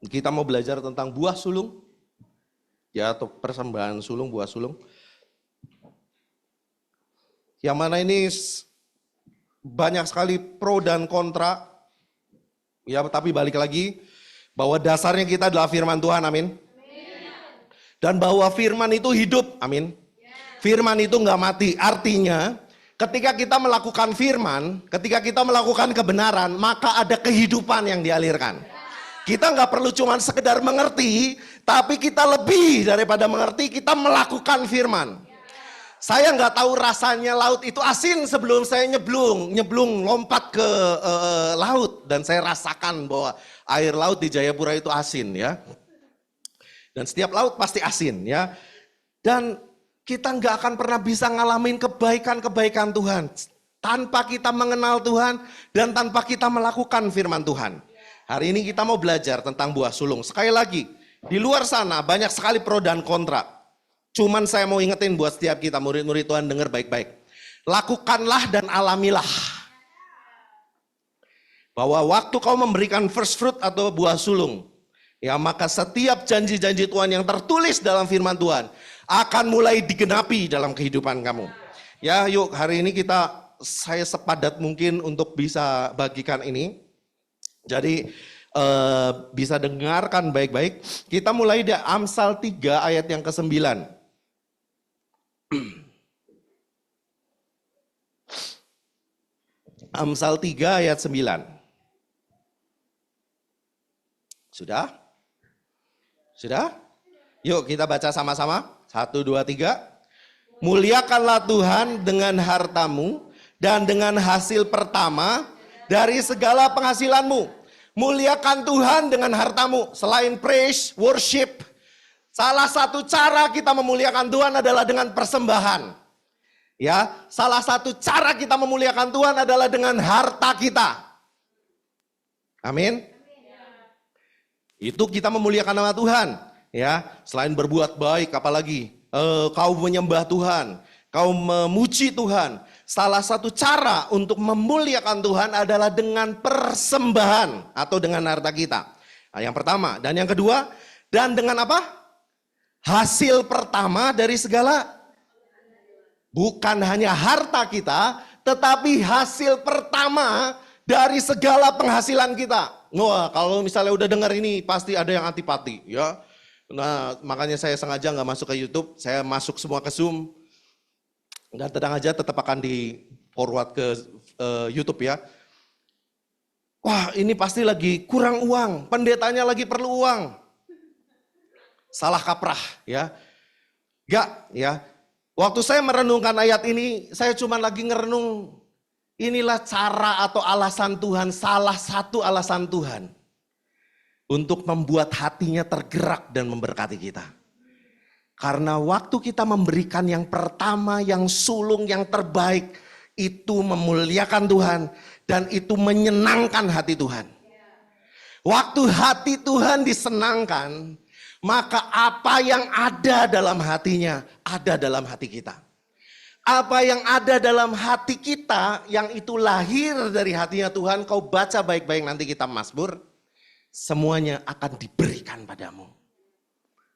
Kita mau belajar tentang buah sulung, ya, atau persembahan sulung, buah sulung. Yang mana ini banyak sekali pro dan kontra, ya, tapi balik lagi bahwa dasarnya kita adalah firman Tuhan, amin. Dan bahwa firman itu hidup, amin. Firman itu nggak mati, artinya ketika kita melakukan firman, ketika kita melakukan kebenaran, maka ada kehidupan yang dialirkan. Kita nggak perlu cuma sekedar mengerti, tapi kita lebih daripada mengerti, kita melakukan firman. Saya nggak tahu rasanya laut itu asin sebelum saya nyeblung lompat ke laut, dan saya rasakan bahwa air laut di Jayapura itu asin, ya. Dan setiap laut pasti asin, ya. Dan kita nggak akan pernah bisa ngalamin kebaikan-kebaikan Tuhan tanpa kita mengenal Tuhan dan tanpa kita melakukan firman Tuhan. Hari ini kita mau belajar tentang buah sulung. Sekali lagi, di luar sana banyak sekali pro dan kontra. Cuman saya mau ingetin buat setiap kita murid-murid Tuhan, dengar baik-baik. Lakukanlah dan alamilah. Bahwa waktu kau memberikan first fruit atau buah sulung, ya, maka setiap janji-janji Tuhan yang tertulis dalam firman Tuhan akan mulai digenapi dalam kehidupan kamu. Ya, yuk hari ini saya sepadat mungkin untuk bisa bagikan ini. Jadi bisa dengarkan baik-baik. Kita mulai dari Amsal 3 ayat yang ke-9. Amsal 3 ayat 9. Sudah? Sudah? Yuk kita baca sama-sama. 1, 2, 3. Muliakanlah Tuhan dengan hartamu dan dengan hasil pertama dari segala penghasilanmu. Muliakan Tuhan dengan hartamu. Selain praise, worship, salah satu cara kita memuliakan Tuhan adalah dengan persembahan. Ya, salah satu cara kita memuliakan Tuhan adalah dengan harta kita. Amin. Itu kita memuliakan nama Tuhan. Ya, selain berbuat baik, apalagi kau menyembah Tuhan, kau memuji Tuhan. Salah satu cara untuk memuliakan Tuhan adalah dengan persembahan atau dengan harta kita. Nah, yang pertama. Dan yang kedua, dan dengan apa? Hasil pertama dari segala. Bukan hanya harta kita, tetapi hasil pertama dari segala penghasilan kita. Wah, kalau misalnya udah dengar ini pasti ada yang antipati, ya. Nah, makanya saya sengaja nggak masuk ke YouTube, saya masuk semua ke Zoom. Dan tenang aja, tetap akan di forward ke YouTube, ya. Wah, ini pasti lagi kurang uang, pendetanya lagi perlu uang. Salah kaprah, ya. Enggak, ya. Waktu saya merenungkan ayat ini, saya cuma lagi ngerenung, inilah cara atau alasan Tuhan, salah satu alasan Tuhan untuk membuat hatinya tergerak dan memberkati kita. Karena waktu kita memberikan yang pertama, yang sulung, yang terbaik, itu memuliakan Tuhan dan itu menyenangkan hati Tuhan. Waktu hati Tuhan disenangkan, maka apa yang ada dalam hatinya, ada dalam hati kita. Apa yang ada dalam hati kita, yang itu lahir dari hatinya Tuhan, kau baca baik-baik nanti kita Mazmur, semuanya akan diberikan padamu.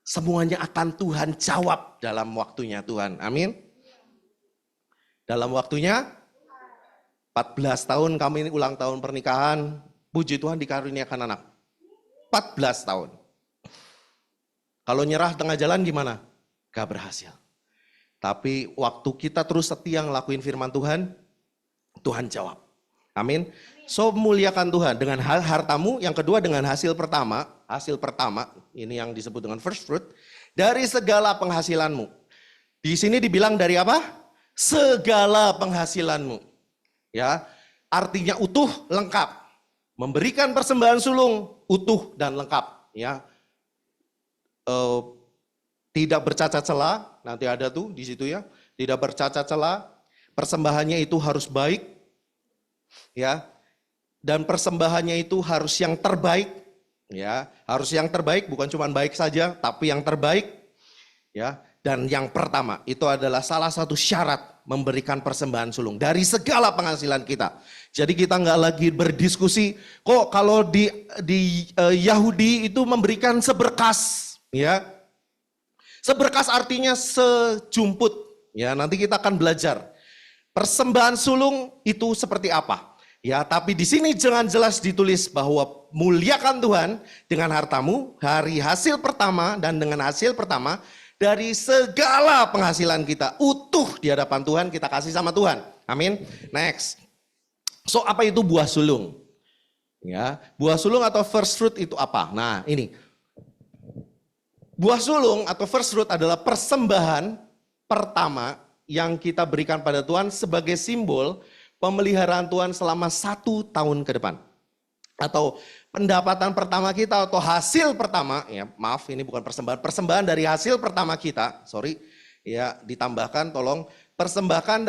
Semuanya akan Tuhan jawab dalam waktunya Tuhan. Amin. Dalam waktunya 14 tahun kami ini ulang tahun pernikahan. Puji Tuhan dikaruniakan anak. 14 tahun. Kalau nyerah tengah jalan gimana? Gak berhasil. Tapi waktu kita terus setia ngelakuin firman Tuhan, Tuhan jawab. Amin. So muliakan Tuhan dengan hartamu, yang kedua dengan hasil pertama ini yang disebut dengan first fruit dari segala penghasilanmu. Di sini dibilang dari apa? Segala penghasilanmu. Ya, artinya utuh, lengkap. Memberikan persembahan sulung utuh dan lengkap, ya. Tidak bercacat celah, nanti ada tuh di situ, ya. Tidak bercacat celah. Persembahannya itu harus baik. Ya. Dan persembahannya itu harus yang terbaik, ya, harus yang terbaik, bukan cuma baik saja, tapi yang terbaik, ya. Dan yang pertama itu adalah salah satu syarat memberikan persembahan sulung dari segala penghasilan kita. Jadi kita nggak lagi berdiskusi kok kalau di Yahudi itu memberikan seberkas, ya. Seberkas artinya sejumput, ya. Nanti kita akan belajar persembahan sulung itu seperti apa. Ya, tapi di sini jangan jelas ditulis bahwa muliakan Tuhan dengan hartamu, hari hasil pertama dan dengan hasil pertama dari segala penghasilan kita utuh di hadapan Tuhan kita kasih sama Tuhan. Amin. Next. So apa itu buah sulung? Ya, buah sulung atau first fruit itu apa? Nah, ini. Buah sulung atau first fruit adalah persembahan pertama yang kita berikan pada Tuhan sebagai simbol pemeliharaan Tuhan selama 1 tahun ke depan. Atau pendapatan pertama kita atau hasil pertama, ya maaf ini bukan persembahan dari hasil pertama kita, sorry, ya ditambahkan tolong persembahan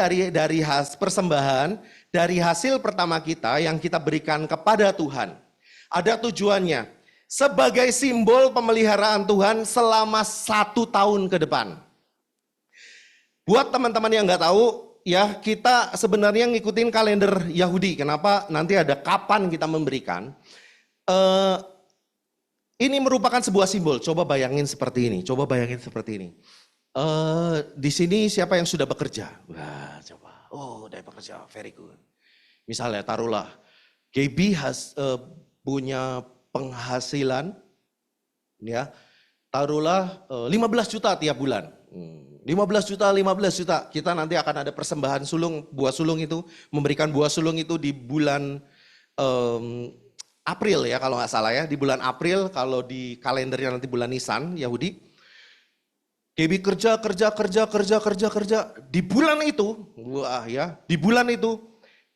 persembahan dari hasil pertama kita yang kita berikan kepada Tuhan. Ada tujuannya sebagai simbol pemeliharaan Tuhan selama 1 tahun ke depan. Buat teman-teman yang nggak tahu, ya kita sebenarnya ngikutin kalender Yahudi. Kenapa? Nanti ada kapan kita memberikan. Ini merupakan sebuah simbol. Coba bayangin seperti ini. Di sini siapa yang sudah bekerja? Wah, coba. Oh, udah bekerja. Very good. Misalnya taruhlah, Gaby punya penghasilan, ya. Taruhlah 15 juta tiap bulan. 15 juta. Kita nanti akan ada persembahan sulung, buah sulung itu, memberikan buah sulung itu di bulan April ya kalau nggak salah ya. Di bulan April, kalau di kalendernya nanti bulan Nisan, Yahudi. Gaby kerja. Di bulan itu, wah ya, di bulan itu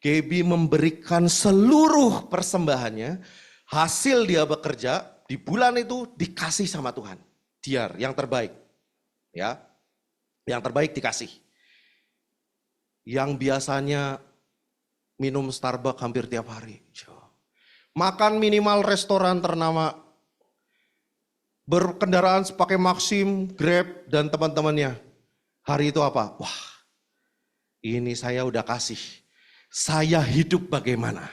Gaby memberikan seluruh persembahannya, hasil dia bekerja, di bulan itu dikasih sama Tuhan. Diar, yang terbaik. Ya. Yang terbaik dikasih. Yang biasanya minum Starbucks hampir tiap hari. Makan minimal restoran ternama. Berkendaraan pakai Maxim, Grab, dan teman-temannya. Hari itu apa? Wah, ini saya udah kasih. Saya hidup bagaimana?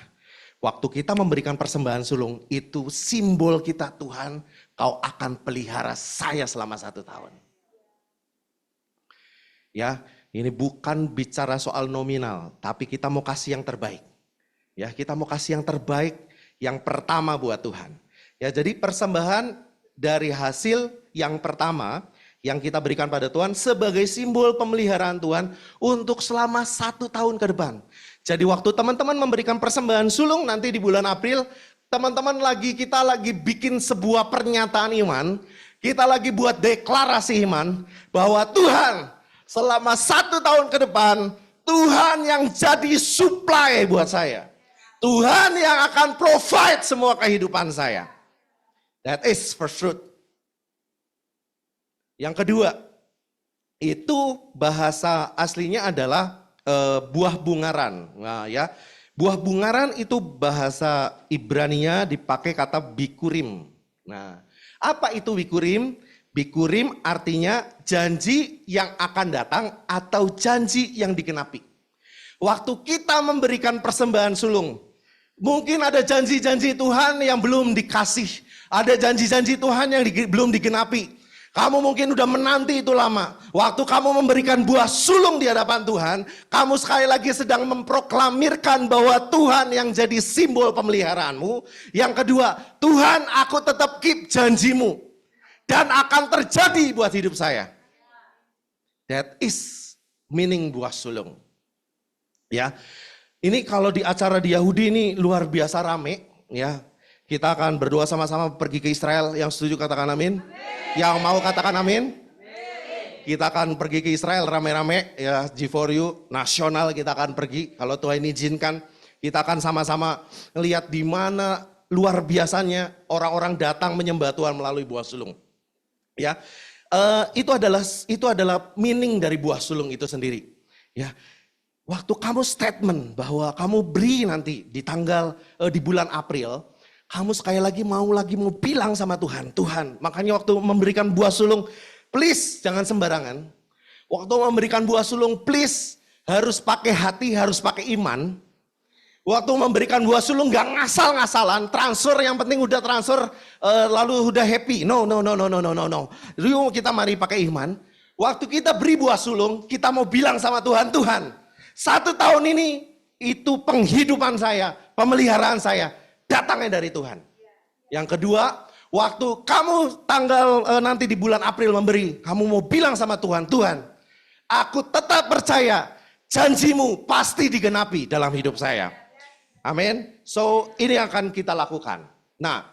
Waktu kita memberikan persembahan sulung, itu simbol kita, Tuhan, kau akan pelihara saya selama 1 tahun. Ya, ini bukan bicara soal nominal, tapi kita mau kasih yang terbaik. Ya, kita mau kasih yang terbaik, yang pertama buat Tuhan. Ya, jadi persembahan dari hasil yang pertama yang kita berikan pada Tuhan sebagai simbol pemeliharaan Tuhan untuk selama 1 tahun ke depan. Jadi waktu teman-teman memberikan persembahan sulung nanti di bulan April, teman-teman kita lagi bikin sebuah pernyataan iman, kita lagi buat deklarasi iman bahwa Tuhan selama 1 tahun ke depan, Tuhan yang jadi supply buat saya. Tuhan yang akan provide semua kehidupan saya. That is first fruit. Yang kedua, itu bahasa aslinya adalah buah bungaran. Nah, ya, buah bungaran itu bahasa Ibrania dipakai kata bikurim. Nah, apa itu bikurim? Bikurim artinya janji yang akan datang atau janji yang digenapi. Waktu kita memberikan persembahan sulung, mungkin ada janji-janji Tuhan yang belum dikasih. Ada janji-janji Tuhan yang belum digenapi. Kamu mungkin udah menanti itu lama. Waktu kamu memberikan buah sulung di hadapan Tuhan, kamu sekali lagi sedang memproklamirkan bahwa Tuhan yang jadi simbol pemeliharaanmu. Yang kedua, Tuhan aku tetap keep janjimu. Dan akan terjadi buat hidup saya. That is meaning buah sulung. Ya, ini kalau di acara di Yahudi ini luar biasa rame. Ya, kita akan berdoa sama-sama pergi ke Israel. Yang setuju katakan amin. Yang mau katakan amin. Kita akan pergi ke Israel rame-rame. Ya, G4U nasional kita akan pergi. Kalau Tuhan izinkan, kita akan sama-sama lihat di mana luar biasanya orang-orang datang menyembah Tuhan melalui buah sulung. Ya, itu adalah meaning dari buah sulung itu sendiri. Ya, waktu kamu statement bahwa kamu beri nanti di bulan April, kamu sekali lagi mau bilang sama Tuhan, Tuhan. Makanya waktu memberikan buah sulung, please jangan sembarangan. Waktu memberikan buah sulung, please harus pakai hati, harus pakai iman. Waktu memberikan buah sulung gak ngasal-ngasalan, transfer yang penting udah transfer lalu udah happy. No. Yuk kita mari pakai iman. Waktu kita beri buah sulung, kita mau bilang sama Tuhan, Tuhan 1 tahun ini itu penghidupan saya, pemeliharaan saya datangnya dari Tuhan. Yang kedua, waktu kamu nanti di bulan April memberi, kamu mau bilang sama Tuhan, Tuhan aku tetap percaya janjimu pasti digenapi dalam hidup saya. Amin. So ini akan kita lakukan. Nah,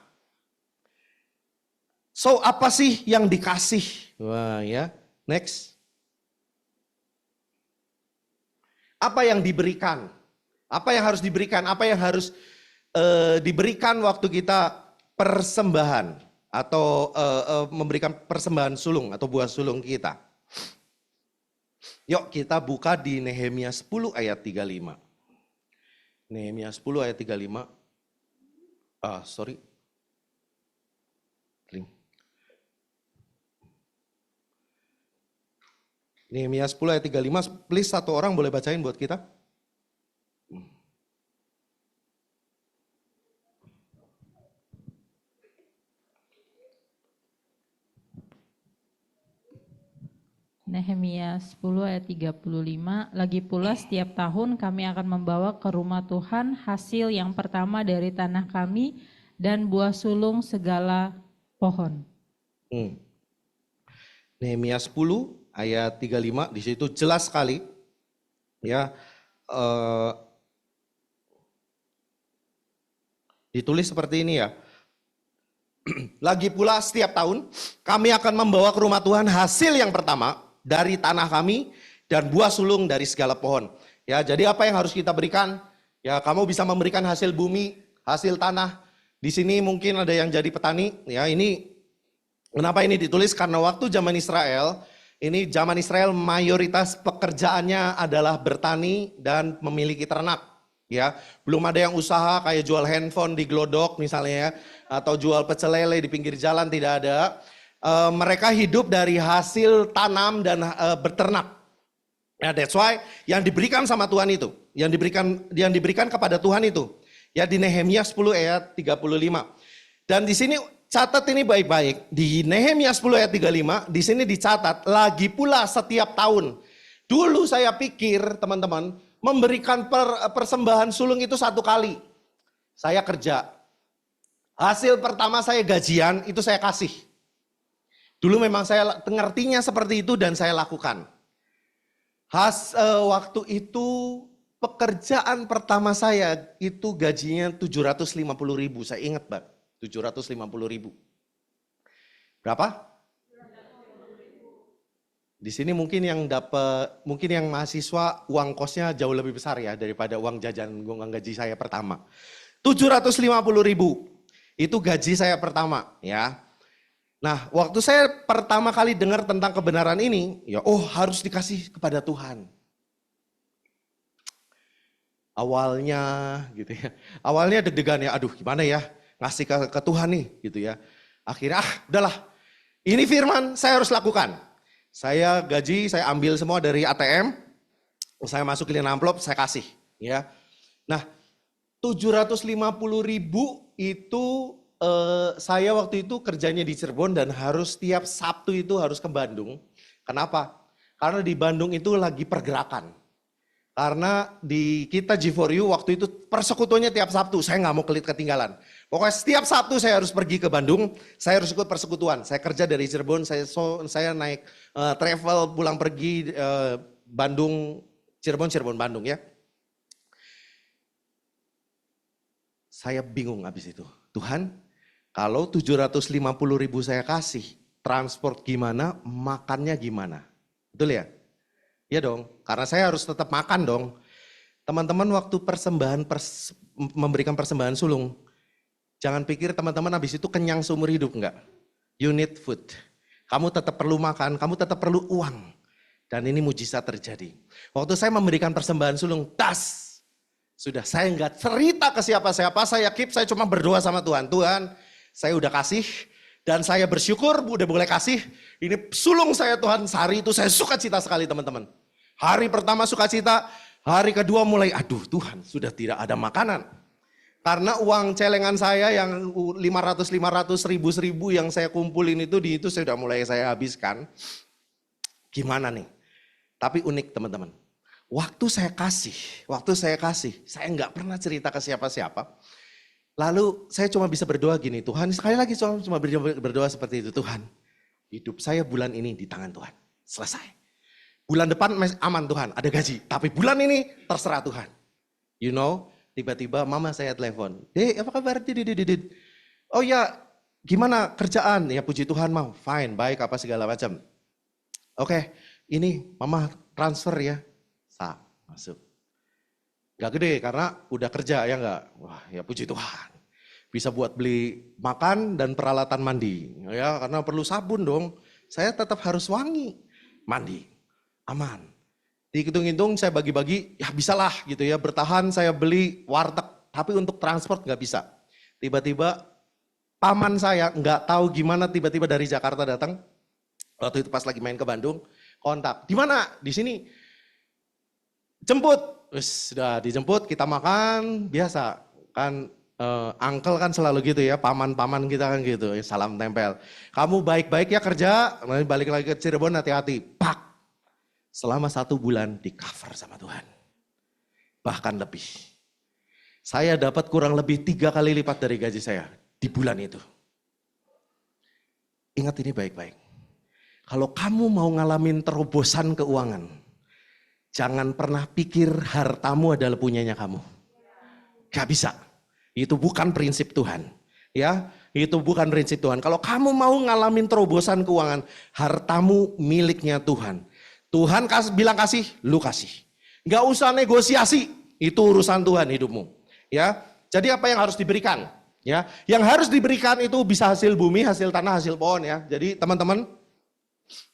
so apa sih yang dikasih? Wah ya, next. Apa yang diberikan? Apa yang harus diberikan? Apa yang harus diberikan waktu kita persembahan atau memberikan persembahan sulung atau buah sulung kita? Yuk kita buka di Nehemia 10 ayat 35. Nehemia 10 ayat 35. Nehemia 10 ayat 35, please satu orang boleh bacain buat kita? Nehemia 10 ayat 35, lagi pula setiap tahun kami akan membawa ke rumah Tuhan hasil yang pertama dari tanah kami dan buah sulung segala pohon. Nehemia 10 ayat 35, di situ jelas sekali ya, ditulis seperti ini ya. Lagi pula setiap tahun kami akan membawa ke rumah Tuhan hasil yang pertama dari tanah kami dan buah sulung dari segala pohon. Ya, jadi apa yang harus kita berikan? Ya, kamu bisa memberikan hasil bumi, hasil tanah. Di sini mungkin ada yang jadi petani. Ya, ini kenapa ini ditulis? Karena waktu zaman Israel, ini zaman Israel mayoritas pekerjaannya adalah bertani dan memiliki ternak. Ya, belum ada yang usaha kayak jual handphone di Glodok misalnya ya, atau jual pecel lele di pinggir jalan, tidak ada. Mereka hidup dari hasil tanam dan berternak. Ya, that's why yang diberikan sama Tuhan itu, yang diberikan kepada Tuhan itu, ya di Nehemia 10 ayat 35. Dan di sini catat ini baik-baik. Di Nehemia 10 ayat 35, di sini dicatat lagi pula setiap tahun. Dulu saya pikir teman-teman memberikan persembahan sulung itu 1 kali. Saya kerja. Hasil pertama saya gajian itu saya kasih. Dulu memang saya ngertinya seperti itu dan saya lakukan. Waktu itu pekerjaan pertama saya itu gajinya 750.000. Saya ingat Mbak, 750.000. Berapa? Di sini mungkin yang mahasiswa uang kosnya jauh lebih besar ya daripada uang jajan gaji saya pertama. 750.000 itu gaji saya pertama ya. Nah, waktu saya pertama kali dengar tentang kebenaran ini, ya harus dikasih kepada Tuhan. Awalnya gitu ya. Awalnya deg-degan ya, aduh gimana ya ngasih ke Tuhan nih gitu ya. Akhirnya udahlah. Ini firman saya harus lakukan. Saya gaji, saya ambil semua dari ATM, saya masukin amplop, saya kasih ya. Nah, 750.000 itu saya waktu itu kerjanya di Cirebon dan harus tiap Sabtu itu harus ke Bandung. Kenapa? Karena di Bandung itu lagi pergerakan. Karena di kita G4U waktu itu persekutuannya tiap Sabtu, saya nggak mau ketinggalan. Pokoknya setiap Sabtu saya harus pergi ke Bandung, saya harus ikut persekutuan. Saya kerja dari Cirebon, saya naik travel pulang pergi Bandung, Cirebon, Bandung ya. Saya bingung habis itu. Tuhan, kalau 750.000 saya kasih, transport gimana, makannya gimana? Betul ya? Iya dong, karena saya harus tetap makan dong. Teman-teman waktu memberikan persembahan sulung, jangan pikir teman-teman habis itu kenyang seumur hidup, enggak. You need food. Kamu tetap perlu makan, kamu tetap perlu uang. Dan ini mujizat terjadi. Waktu saya memberikan persembahan sulung, sudah saya enggak cerita ke siapa-siapa, saya cuma berdoa sama Tuhan. Tuhan, saya udah kasih, Dan saya bersyukur udah boleh kasih. Ini sulung saya Tuhan, sehari itu saya sukacita sekali teman-teman. Hari pertama sukacita, hari kedua mulai aduh Tuhan sudah tidak ada makanan. Karena uang celengan saya yang 500, 1000 yang saya kumpulin itu sudah mulai saya habiskan. Gimana nih? Tapi unik teman-teman. Waktu saya kasih, saya nggak pernah cerita ke siapa-siapa. Lalu saya cuma bisa berdoa gini, Tuhan sekali lagi cuma berdoa seperti itu. Tuhan, hidup saya bulan ini di tangan Tuhan. Selesai. Bulan depan aman Tuhan, ada gaji. Tapi bulan ini terserah Tuhan. You know, tiba-tiba mama saya telepon. Dek, apa kabar? Oh ya, gimana kerjaan? Ya puji Tuhan mau. Fine, baik apa segala macam. Oke, ini mama transfer ya. Masuk. Gak gede karena udah kerja ya enggak. Wah ya puji Tuhan. Bisa buat beli makan dan peralatan mandi. Ya karena perlu sabun dong. Saya tetap harus wangi. Mandi. Aman. Dihitung-hitung saya bagi-bagi ya bisalah gitu ya. Bertahan saya beli warteg. Tapi untuk transport gak bisa. Tiba-tiba paman saya nggak tahu gimana tiba-tiba dari Jakarta datang. Waktu itu pas lagi main ke Bandung. Kontak. Di mana? Di sini. Jemput. Sudah dijemput, kita makan, biasa. Kan uncle kan selalu gitu ya, paman-paman kita kan gitu, salam tempel. Kamu baik-baik ya kerja, balik lagi ke Cirebon hati-hati. Pak, selama 1 bulan di cover sama Tuhan. Bahkan lebih. Saya dapat kurang lebih 3 kali lipat dari gaji saya di bulan itu. Ingat ini baik-baik. Kalau kamu mau ngalamin terobosan keuangan, jangan pernah pikir hartamu adalah punyanya kamu. Gak bisa. Itu bukan prinsip Tuhan. Ya, itu bukan prinsip Tuhan. Kalau kamu mau ngalamin terobosan keuangan, hartamu miliknya Tuhan. Tuhan bilang kasih, lu kasih. Gak usah negosiasi. Itu urusan Tuhan hidupmu. Ya, jadi apa yang harus diberikan? Ya, yang harus diberikan itu bisa hasil bumi, hasil tanah, hasil pohon ya. Jadi teman-teman,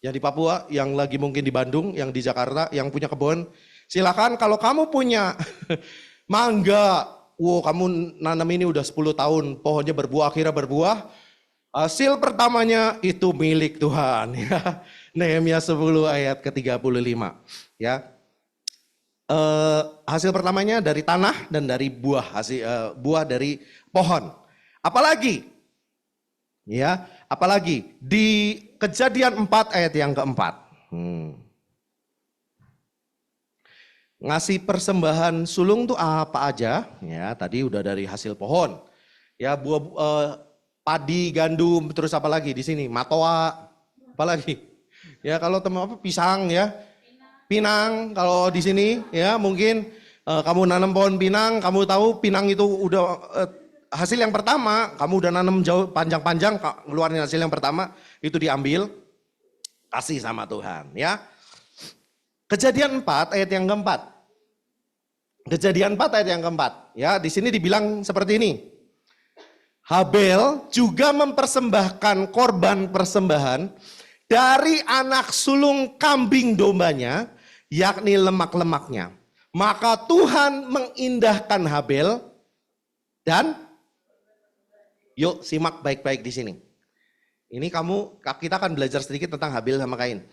yang di Papua, yang lagi mungkin di Bandung, yang di Jakarta, yang punya kebun, silakan kalau kamu punya mangga, wow kamu nanam ini udah 10 tahun, pohonnya berbuah, akhirnya berbuah, hasil pertamanya itu milik Tuhan. Ya. Nehemia 10 ayat ke-35. Ya. Hasil pertamanya dari tanah dan dari buah, buah dari pohon. Apalagi? Ya, apalagi di Kejadian 4 ayat yang keempat. Ngasih persembahan sulung tuh apa aja? Ya, tadi udah dari hasil pohon. Ya, buah padi, gandum, terus apa lagi di sini? Matoa, apa lagi? Ya, kalau teman apa pisang ya. Pinang kalau di sini ya mungkin kamu nanam pohon pinang, kamu tahu pinang itu udah hasil yang pertama, kamu udah nanam jauh panjang-panjang, ngeluarin hasil yang pertama, itu diambil, kasih sama Tuhan ya. Kejadian 4 ayat yang keempat. Kejadian 4 ayat yang keempat. Ya, di sini dibilang seperti ini. Habel juga mempersembahkan korban persembahan dari anak sulung kambing dombanya, yakni lemak-lemaknya. Maka Tuhan mengindahkan Habel dan yuk simak baik-baik di sini. Ini kita akan belajar sedikit tentang Habel sama Kain.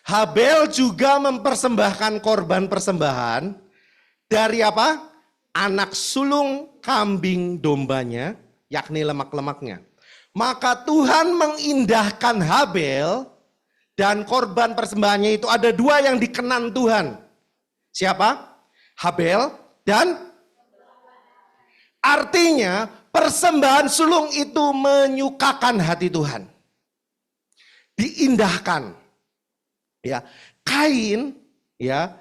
Habel juga mempersembahkan korban persembahan dari apa? Anak sulung kambing dombanya, yakni lemak-lemaknya. Maka Tuhan mengindahkan Habel dan korban persembahannya itu ada 2 yang dikenan Tuhan. Siapa? Habel dan artinya persembahan sulung itu menyukakan hati Tuhan. Diindahkan. Ya, Kain ya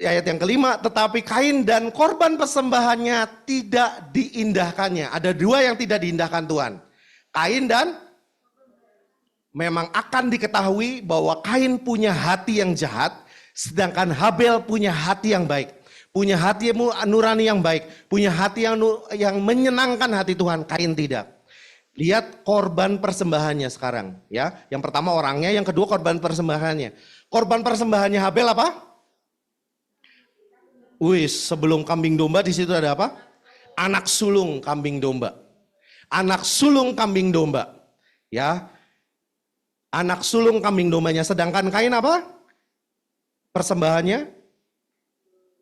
ayat yang kelima, tetapi Kain dan korban persembahannya tidak diindahkannya. Ada 2 yang tidak diindahkan Tuhan. Kain dan memang akan diketahui bahwa Kain punya hati yang jahat, sedangkan Habel punya hati yang baik. Punya hati nurani yang baik, punya hati yang menyenangkan hati Tuhan. Kain tidak. Lihat korban persembahannya sekarang, ya. Yang pertama orangnya, yang kedua korban persembahannya. Korban persembahannya Habel apa? Sebelum kambing domba di situ ada apa? Anak sulung kambing domba. Anak sulung kambing domba. Ya, anak sulung kambing dombanya. Sedangkan Kain apa? Persembahannya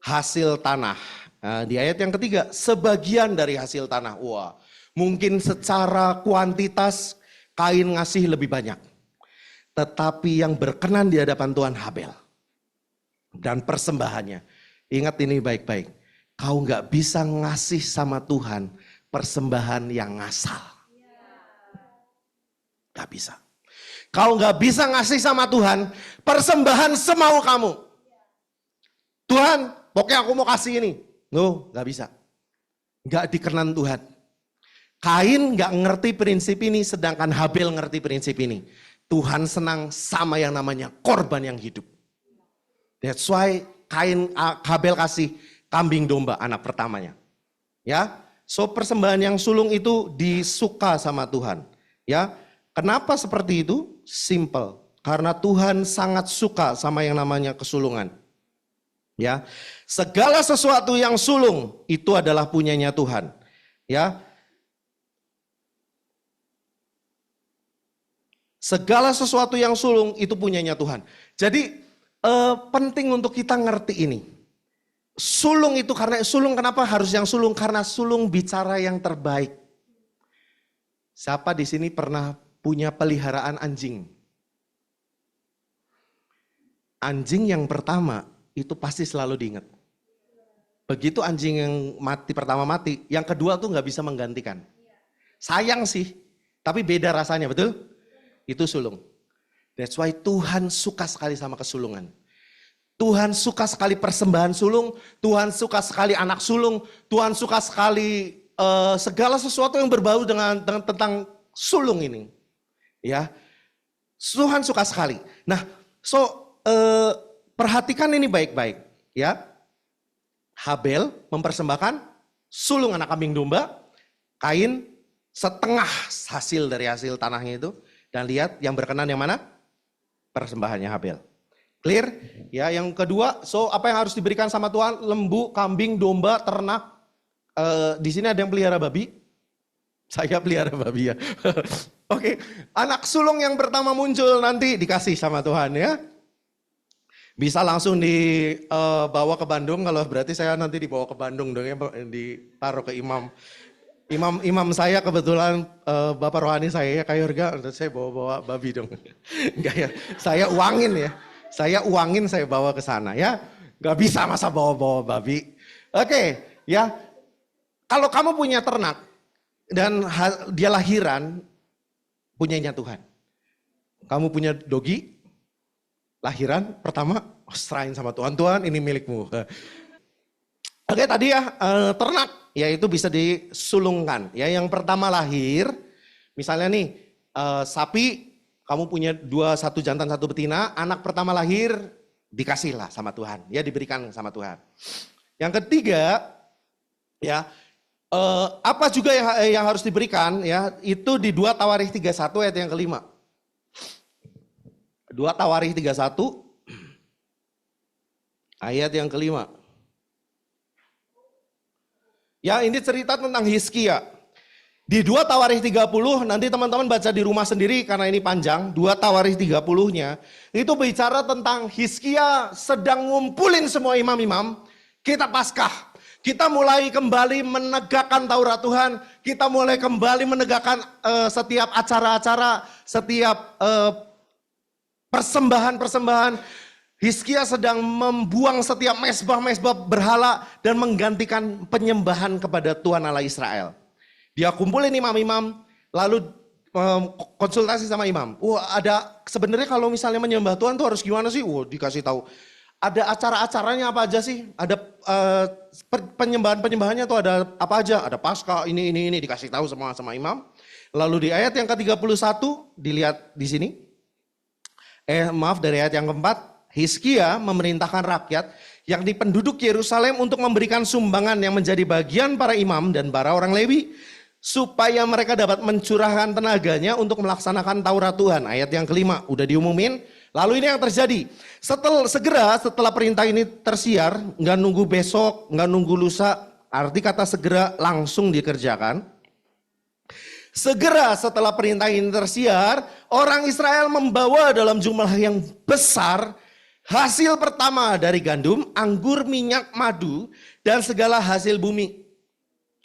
hasil tanah. Nah, di ayat yang ketiga, sebagian dari hasil tanah. Wah, mungkin secara kuantitas Kain ngasih lebih banyak. Tetapi yang berkenan di hadapan Tuhan Habel. Dan persembahannya. Ingat ini baik-baik. Kau nggak bisa ngasih sama Tuhan persembahan yang ngasal. Gak bisa. Kau nggak bisa ngasih sama Tuhan persembahan semau kamu. Tuhan, pokoknya aku mau kasih ini. No, nggak bisa. Nggak dikenan Tuhan. Kain nggak ngerti prinsip ini, sedangkan Habel ngerti prinsip ini. Tuhan senang sama yang namanya korban yang hidup. That's why Habel kasih kambing domba anak pertamanya. Ya, so persembahan yang sulung itu disuka sama Tuhan. Ya, kenapa seperti itu? Simple. Karena Tuhan sangat suka sama yang namanya kesulungan. Ya, segala sesuatu yang sulung itu adalah punyanya Tuhan. Ya, segala sesuatu yang sulung itu punyanya Tuhan. Jadi penting untuk kita ngerti ini. Sulung itu karena sulung, kenapa harus yang sulung? Karena sulung bicara yang terbaik. Siapa di sini pernah punya peliharaan anjing? Anjing yang pertama itu pasti selalu diingat. Begitu anjing yang pertama mati, yang kedua tuh nggak bisa menggantikan. Sayang sih, tapi beda rasanya, betul? Itu sulung. That's why Tuhan suka sekali sama kesulungan. Tuhan suka sekali persembahan sulung, Tuhan suka sekali anak sulung, Tuhan suka sekali segala sesuatu yang berbau dengan tentang sulung ini. Ya, Tuhan suka sekali. Nah, perhatikan ini baik-baik, ya. Habel mempersembahkan sulung anak kambing domba, Kain setengah hasil dari hasil tanahnya itu. Dan lihat yang berkenan yang mana? Persembahannya Habel. Clear? Ya, yang kedua, apa yang harus diberikan sama Tuhan? Lembu, kambing, domba, ternak. Di sini ada yang pelihara babi. Saya pelihara babi ya. Oke, anak sulung yang pertama muncul nanti dikasih sama Tuhan ya. Bisa langsung dibawa ke Bandung, kalau berarti saya nanti dibawa ke Bandung dong ya, ditaruh ke imam. Imam saya kebetulan Bapak rohani saya ya, Kak Yorga, saya bawa babi dong. Enggak ya, saya uangin ya. Saya uangin, saya bawa ke sana ya. Gak bisa masa bawa-bawa babi. Oke, ya. Kalau kamu punya ternak dan dia lahiran, punyanya Tuhan. Kamu punya dogi, lahiran pertama, serahin sama Tuhan. Tuhan ini milikmu. Oke, tadi ya ternak, ya itu bisa disulungkan. Ya, yang pertama lahir, misalnya nih sapi, kamu punya satu jantan satu betina, anak pertama lahir dikasihlah sama Tuhan, ya diberikan sama Tuhan. Yang ketiga, ya apa juga yang harus diberikan, ya itu di 2 Tawarikh 31 ayat yang kelima. 2 Tawarikh 31 ayat yang kelima. Ya, ini cerita tentang Hizkia. Di 2 Tawarikh 30, nanti teman-teman baca di rumah sendiri karena ini panjang. 2 Tawarikh 30-nya, itu bicara tentang Hizkia sedang ngumpulin semua imam-imam. Kita Paskah, kita mulai kembali menegakkan Taurat Tuhan. Kita mulai kembali menegakkan setiap acara-acara, setiap persembahan-persembahan. Hizkia sedang membuang setiap mezbah-mezbah berhala dan menggantikan penyembahan kepada Tuhan Allah Israel. Dia kumpulin imam-imam, lalu konsultasi sama imam. Wah, ada sebenarnya kalau misalnya menyembah Tuhan tuh harus gimana sih? Wah, dikasih tahu. Ada acara-acaranya apa aja sih? Ada penyembahan-penyembahannya tuh ada apa aja? Ada Paskah, ini dikasih tahu semua sama imam. Lalu di ayat yang ke-31 dilihat di sini. Dari ayat yang keempat. Hizkia memerintahkan rakyat yang di penduduk Yerusalem untuk memberikan sumbangan yang menjadi bagian para imam dan para orang Lewi supaya mereka dapat mencurahkan tenaganya untuk melaksanakan Taurat Tuhan. Ayat yang kelima udah diumumin. Lalu ini yang terjadi. Setelah perintah ini tersiar, nggak nunggu besok, nggak nunggu lusa, arti kata segera langsung dikerjakan. Segera setelah perintah ini tersiar, orang Israel membawa dalam jumlah yang besar hasil pertama dari gandum, anggur, minyak, madu, dan segala hasil bumi.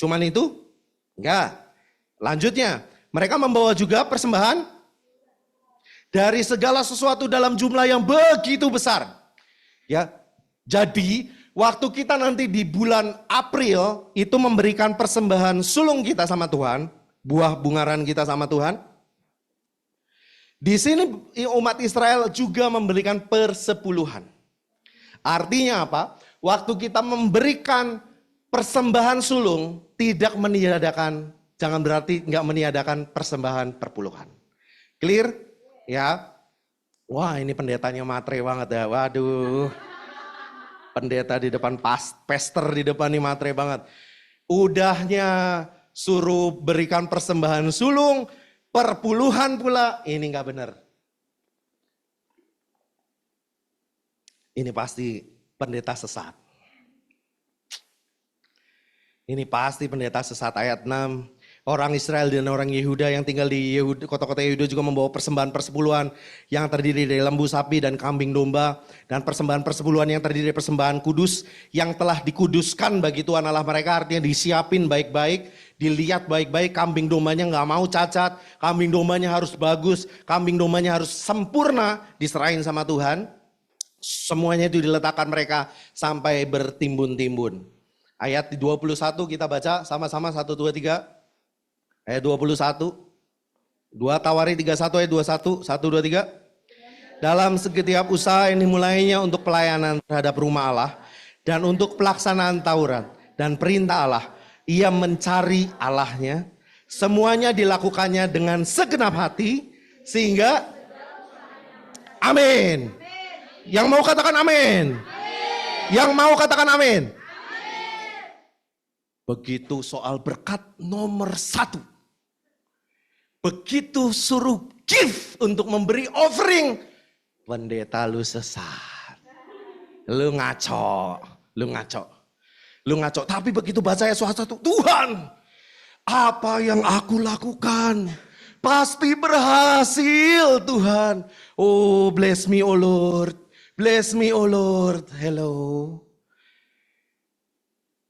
Cuman itu? Enggak. Lanjutnya, mereka membawa juga persembahan dari segala sesuatu dalam jumlah yang begitu besar. Ya, jadi waktu kita nanti di bulan April itu memberikan persembahan sulung kita sama Tuhan, buah bungaran kita sama Tuhan. Di sini umat Israel juga memberikan persepuluhan. Artinya apa? Waktu kita memberikan persembahan sulung, tidak meniadakan, jangan berarti nggak meniadakan persembahan perpuluhan. Clear? Ya. Wah, ini pendetanya matre banget ya. Waduh. Pendeta di depan pastor di depan ini matre banget. Udahnya suruh berikan persembahan sulung, perpuluhan pula, ini nggak benar. Ini pasti pendeta sesat. Ini pasti pendeta sesat. Ayat 6. Orang Israel dan orang Yehuda yang tinggal di kota-kota Yehuda juga membawa persembahan persepuluhan yang terdiri dari lembu sapi dan kambing domba. Dan persembahan persepuluhan yang terdiri dari persembahan kudus yang telah dikuduskan bagi Tuhan Allah mereka. Artinya disiapin baik-baik, dilihat baik-baik. Kambing dombanya nggak mau cacat, kambing dombanya harus bagus, kambing dombanya harus sempurna, diserahin sama Tuhan. Semuanya itu diletakkan mereka sampai bertimbun-timbun. Ayat 21 kita baca sama-sama 1, 2, 3. Ayat 21, 2 Tawari 31 ayat 21, 1, 2, 3. Dalam setiap usaha yang dimulainya untuk pelayanan terhadap rumah Allah dan untuk pelaksanaan Taurat dan perintah Allah, ia mencari Allahnya. Semuanya dilakukannya dengan segenap hati sehingga amin. Yang mau katakan amin. Yang mau katakan amin. Begitu soal berkat nomor 1. Begitu suruh give untuk memberi offering, pendeta lu sesat. Lu ngaco. Tapi begitu baca ayat 1, Tuhan, apa yang aku lakukan pasti berhasil Tuhan. Oh, bless me oh Lord. Bless me oh Lord. Hello.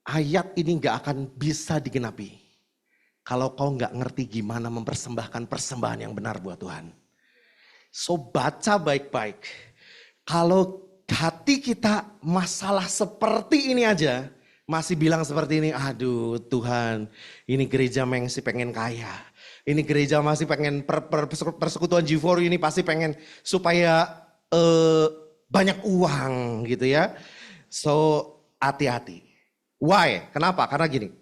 Ayat ini gak akan bisa digenapi kalau kau nggak ngerti gimana mempersembahkan persembahan yang benar buat Tuhan. So baca baik-baik. Kalau hati kita masalah seperti ini aja, masih bilang seperti ini, aduh Tuhan, ini gereja masih pengen kaya. Ini gereja masih pengen persekutuan G4 ini pasti pengen supaya banyak uang gitu ya. So hati-hati. Why? Kenapa? Karena gini.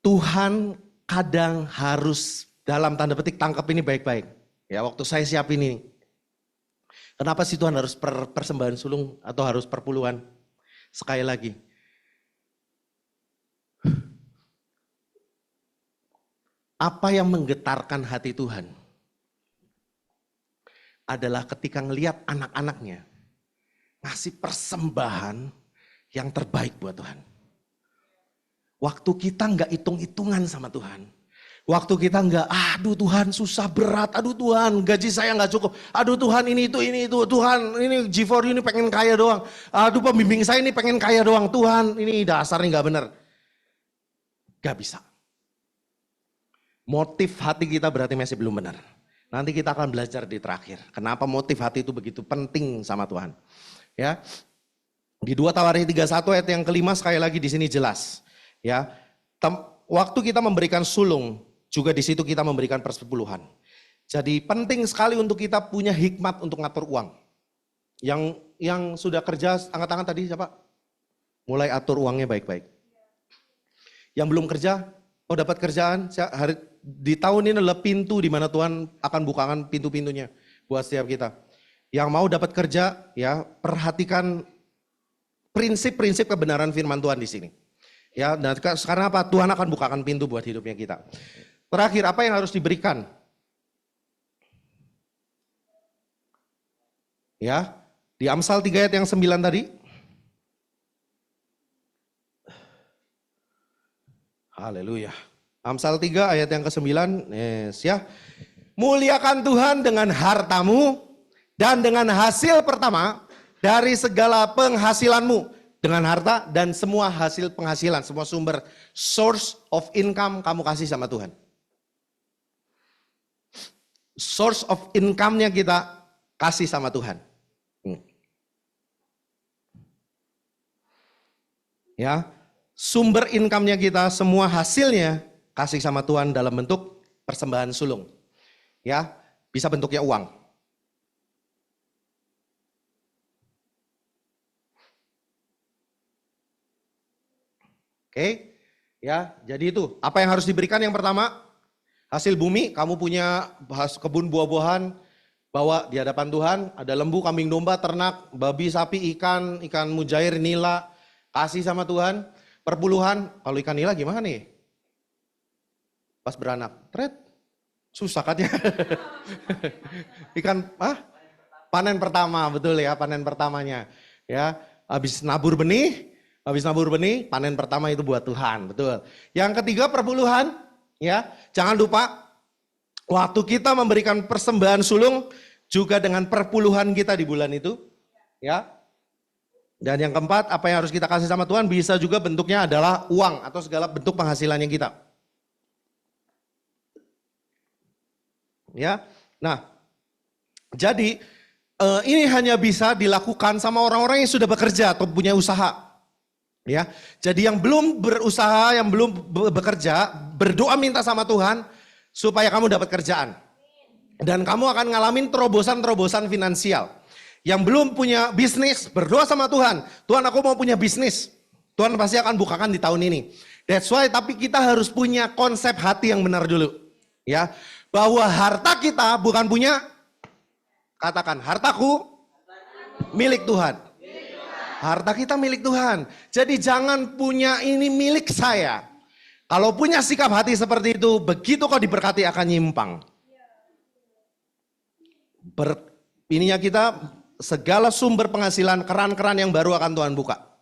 Tuhan kadang harus dalam tanda petik tangkap ini baik-baik. Ya, waktu saya siapin ini. Kenapa sih Tuhan harus persembahan sulung atau harus perpuluhan? Sekali lagi. Apa yang menggetarkan hati Tuhan adalah ketika ngelihat anak-anaknya ngasih persembahan yang terbaik buat Tuhan. Waktu kita nggak hitung-hitungan sama Tuhan. Waktu kita nggak, aduh Tuhan susah berat, aduh Tuhan gaji saya nggak cukup, aduh Tuhan ini itu, Tuhan ini G4 ini pengen kaya doang, aduh pembimbing saya ini pengen kaya doang, Tuhan ini dasarnya nggak benar. Gak bisa. Motif hati kita berarti masih belum benar. Nanti kita akan belajar di terakhir. Kenapa motif hati itu begitu penting sama Tuhan. Ya, di 2 Tawarikh 31 ayat yang kelima sekali lagi di sini jelas. Ya, waktu kita memberikan sulung, juga di situ kita memberikan persepuluhan. Jadi penting sekali untuk kita punya hikmat untuk ngatur uang. Yang sudah kerja, angkat tangan tadi siapa? Mulai atur uangnya baik-baik. Yang belum kerja, dapat kerjaan, di tahun ini adalah pintu di mana Tuhan akan bukakan pintu-pintunya buat setiap kita. Yang mau dapat kerja, ya perhatikan prinsip-prinsip kebenaran firman Tuhan di sini. Ya, dan sekarang apa? Tuhan akan bukakan pintu buat hidupnya kita. Terakhir, apa yang harus diberikan? Ya, di Amsal 3 ayat yang 9 tadi. Haleluya. Amsal 3 ayat yang ke-9. Yes, ya. Muliakan Tuhan dengan hartamu dan dengan hasil pertama dari segala penghasilanmu. Dengan harta dan semua hasil penghasilan, semua sumber source of income kamu kasih sama Tuhan. Source of income-nya kita kasih sama Tuhan. Ya, sumber income-nya kita, semua hasilnya kasih sama Tuhan dalam bentuk persembahan sulung. Ya, bisa bentuknya uang. Oke, ya, jadi itu. Apa yang harus diberikan yang pertama? Hasil bumi, kamu punya kebun buah-buahan, bawa di hadapan Tuhan, ada lembu, kambing domba, ternak, babi, sapi, ikan mujair, nila, kasih sama Tuhan. Perpuluhan, kalau ikan nila gimana nih? Pas beranak, susah kan ya? Panen pertama, betul ya, panen pertamanya. Ya, habis nabur benih, panen pertama itu buat Tuhan, betul. Yang ketiga perpuluhan, ya, jangan lupa waktu kita memberikan persembahan sulung juga dengan perpuluhan kita di bulan itu, ya. Dan yang keempat, apa yang harus kita kasih sama Tuhan bisa juga bentuknya adalah uang atau segala bentuk penghasilannya kita. Ya, nah, jadi ini hanya bisa dilakukan sama orang-orang yang sudah bekerja atau punya usaha. Ya, jadi yang belum berusaha, yang belum bekerja, berdoa minta sama Tuhan supaya kamu dapat kerjaan. Dan kamu akan ngalamin terobosan-terobosan finansial. Yang belum punya bisnis, berdoa sama Tuhan. Tuhan, aku mau punya bisnis. Tuhan pasti akan bukakan di tahun ini. That's why, tapi kita harus punya konsep hati yang benar dulu. Ya, bahwa harta kita bukan punya, katakan, hartaku milik Tuhan. Harta kita milik Tuhan. Jadi jangan punya ini milik saya. Kalau punya sikap hati seperti itu, begitu kau diberkati akan nyimpang. Ininya kita, segala sumber penghasilan, keran-keran yang baru akan Tuhan buka.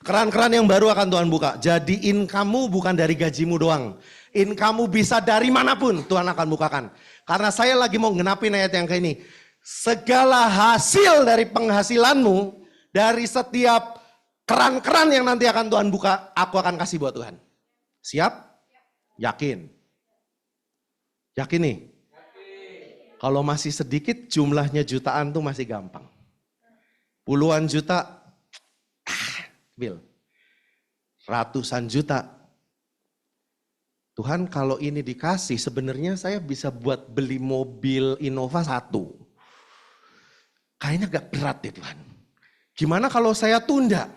Keran-keran yang baru akan Tuhan buka. Jadi income-mu bukan dari gajimu doang. Income-mu bisa dari manapun Tuhan akan bukakan. Karena saya lagi mau ngenapin ayat yang kayak ini. Segala hasil dari penghasilanmu, dari setiap keran-keran yang nanti akan Tuhan buka, aku akan kasih buat Tuhan. Siap? Yakin? Yakin nih? Kalau masih sedikit jumlahnya jutaan tuh masih gampang. Puluhan juta, ratusan juta. Tuhan kalau ini dikasih sebenarnya saya bisa buat beli mobil Innova 1. Kayaknya gak berat deh Tuhan. Gimana kalau saya tunda?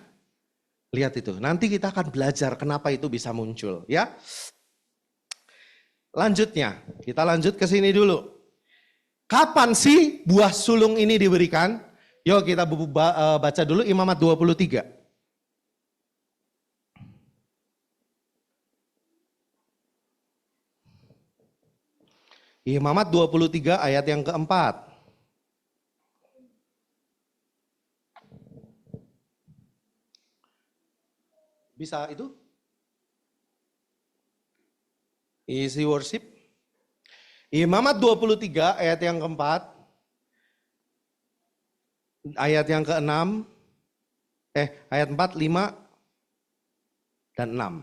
Lihat itu, nanti kita akan belajar kenapa itu bisa muncul. Ya. Lanjutnya, kita lanjut ke sini dulu. Kapan sih buah sulung ini diberikan? Yuk kita baca dulu Imamat 23. Imamat 23 ayat yang keempat. Bisa itu? Isi worship. Imamat 23 ayat yang keempat. Ayat yang keenam. Ayat 4, 5, dan 6.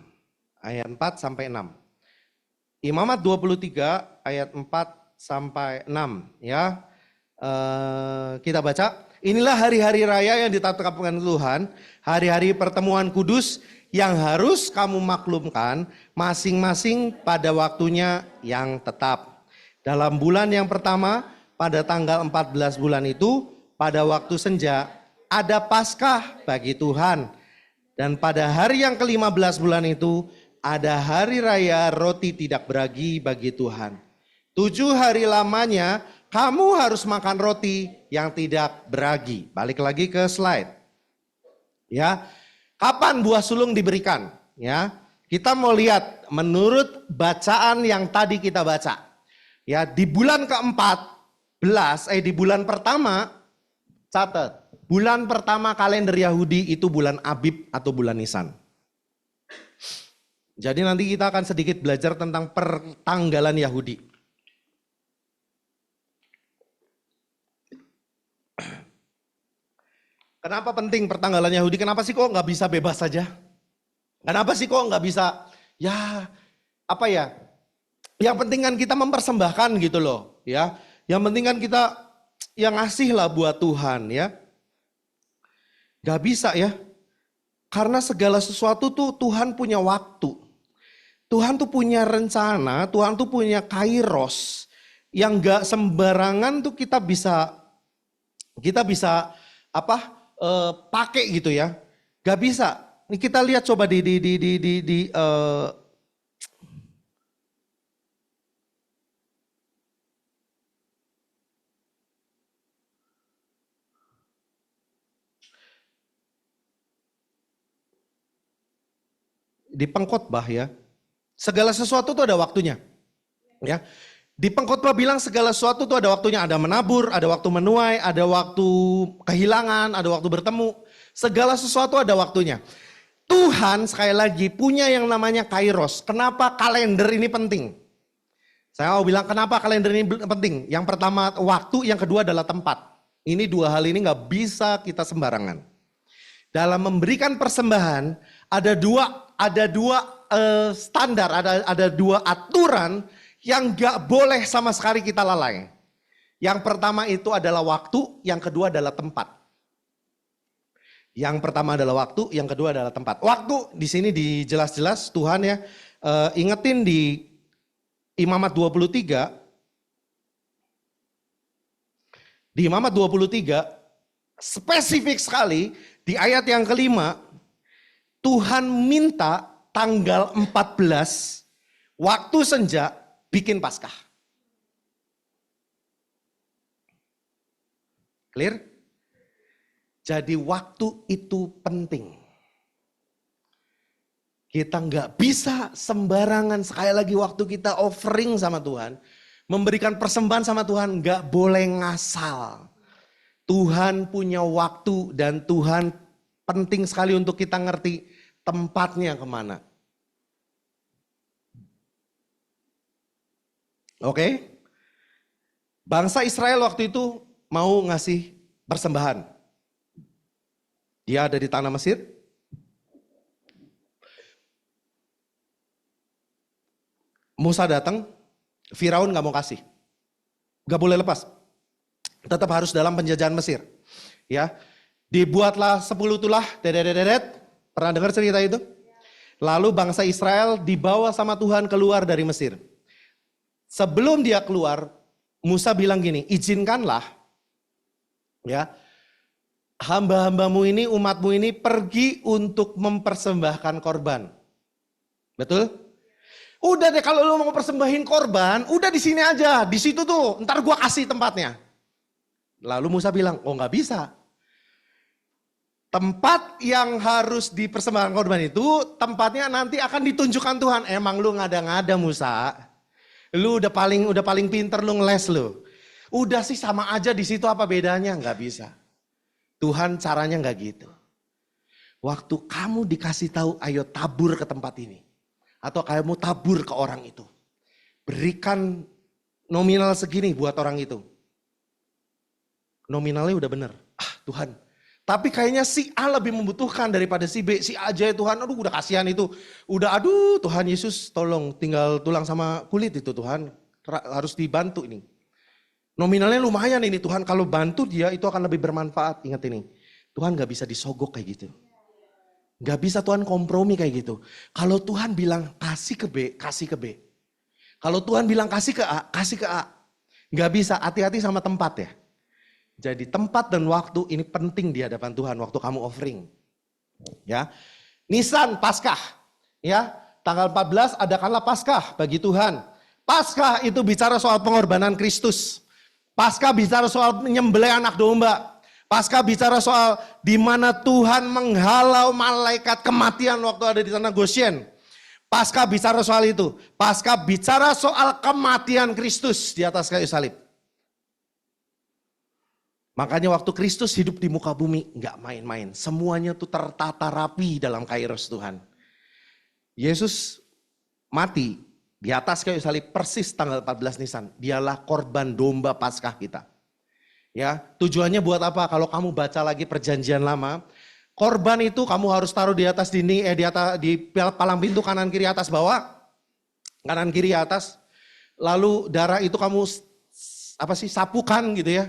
Ayat 4 sampai 6. Imamat 23 ayat 4 sampai 6. Ya. Kita baca. Inilah hari-hari raya yang ditetapkan Tuhan. Hari-hari pertemuan kudus yang harus kamu maklumkan masing-masing pada waktunya yang tetap. Dalam bulan yang pertama, pada tanggal 14 bulan itu, pada waktu senja, ada Paskah bagi Tuhan. Dan pada hari yang ke-15 bulan itu, ada hari raya roti tidak beragi bagi Tuhan. 7 hari lamanya, kamu harus makan roti yang tidak beragi. Balik lagi ke slide. Ya, kapan buah sulung diberikan? Ya, kita mau lihat menurut bacaan yang tadi kita baca. Ya, di bulan ke-14, di bulan pertama, catat, bulan pertama kalender Yahudi itu bulan Abib atau bulan Nisan. Jadi nanti kita akan sedikit belajar tentang pertanggalan Yahudi. Kenapa penting pertanggalan Yahudi? Kenapa sih kok nggak bisa bebas saja? Kenapa sih kok nggak bisa, ya apa ya? Yang penting kan kita mempersembahkan gitu loh, ya. Yang penting kan kita yang ngasih lah buat Tuhan, ya. Gak bisa ya, karena segala sesuatu tuh Tuhan punya waktu. Tuhan tuh punya rencana, Tuhan tuh punya kairos yang gak sembarangan tuh kita bisa pakai gitu ya. Gak bisa. Ini kita lihat coba di pengkhotbah ya. Segala sesuatu tuh ada waktunya. Ya. Di pengkhotbah bilang segala sesuatu tuh ada waktunya. Ada menabur, ada waktu menuai, ada waktu kehilangan, ada waktu bertemu. Segala sesuatu ada waktunya. Tuhan sekali lagi punya yang namanya kairos. Kenapa kalender ini penting? Saya mau bilang kenapa kalender ini penting. Yang pertama waktu, yang kedua adalah tempat. Ini dua hal ini gak bisa kita sembarangan. Dalam memberikan persembahan ada dua standar, ada dua aturan yang gak boleh sama sekali kita lalai. Yang pertama itu adalah waktu, yang kedua adalah tempat. Yang pertama adalah waktu, yang kedua adalah tempat. Waktu di sini dijelas-jelas Tuhan ya, ingetin di Imamat 23. Di Imamat 23 spesifik sekali di ayat yang kelima, Tuhan minta tanggal 14 waktu senja bikin Paskah. Clear? Jadi waktu itu penting. Kita nggak bisa sembarangan, sekali lagi waktu kita offering sama Tuhan, memberikan persembahan sama Tuhan, nggak boleh ngasal. Tuhan punya waktu dan Tuhan penting sekali untuk kita ngerti tempatnya kemana. Oke? Bangsa Israel waktu itu mau ngasih persembahan. Dia ada di tanah Mesir. Musa datang, Firaun gak mau kasih. Gak boleh lepas. Tetap harus dalam penjajahan Mesir. Ya, dibuatlah 10 tulah, pernah dengar cerita itu? Lalu bangsa Israel dibawa sama Tuhan keluar dari Mesir. Sebelum dia keluar, Musa bilang gini, izinkanlah ya, hamba-hambamu ini, umatmu ini pergi untuk mempersembahkan korban. Betul? Udah deh kalau lu mau persembahin korban, udah di sini aja, di situ tuh, ntar gua kasih tempatnya. Lalu Musa bilang, oh nggak bisa. Tempat yang harus dipersembahkan korban itu, tempatnya nanti akan ditunjukkan Tuhan. Emang lu ngada-ngada Musa, lu udah paling pinter, lu ngeles lu. Udah sih sama aja di situ, apa bedanya? Nggak bisa. Tuhan caranya nggak gitu. Waktu kamu dikasih tahu, ayo tabur ke tempat ini. Atau kamu tabur ke orang itu. Berikan nominal segini buat orang itu. Nominalnya udah bener. Ah Tuhan. Tapi kayaknya si A lebih membutuhkan daripada si B. Si A aja ya Tuhan, aduh udah kasihan itu. Udah aduh Tuhan Yesus tolong tinggal tulang sama kulit itu Tuhan. Harus dibantu ini. Nominalnya lumayan ini Tuhan, kalau bantu dia itu akan lebih bermanfaat. Ingat ini, Tuhan gak bisa disogok kayak gitu. Gak bisa Tuhan kompromi kayak gitu. Kalau Tuhan bilang kasih ke B, kasih ke B. Kalau Tuhan bilang kasih ke A, kasih ke A. Gak bisa, hati-hati sama tempat ya. Jadi tempat dan waktu ini penting di hadapan Tuhan waktu kamu offering. Ya, Nisan Paskah. Ya, tanggal 14 adakanlah Paskah bagi Tuhan. Paskah itu bicara soal pengorbanan Kristus. Paskah bicara soal menyembelih anak domba. Paskah bicara soal di mana Tuhan menghalau malaikat kematian waktu ada di tanah Gosyen. Paskah bicara soal itu. Paskah bicara soal kematian Kristus di atas kayu salib. Makanya waktu Kristus hidup di muka bumi nggak main-main. Semuanya tuh tertata rapi dalam kairos Tuhan. Yesus mati di atas kayu salib persis tanggal 14 Nisan. Dialah korban domba Paskah kita. Ya, tujuannya buat apa? Kalau kamu baca lagi perjanjian lama, korban itu kamu harus taruh di atas di palang pintu kanan kiri atas bawah, kanan kiri atas. Lalu darah itu kamu sapukan gitu ya.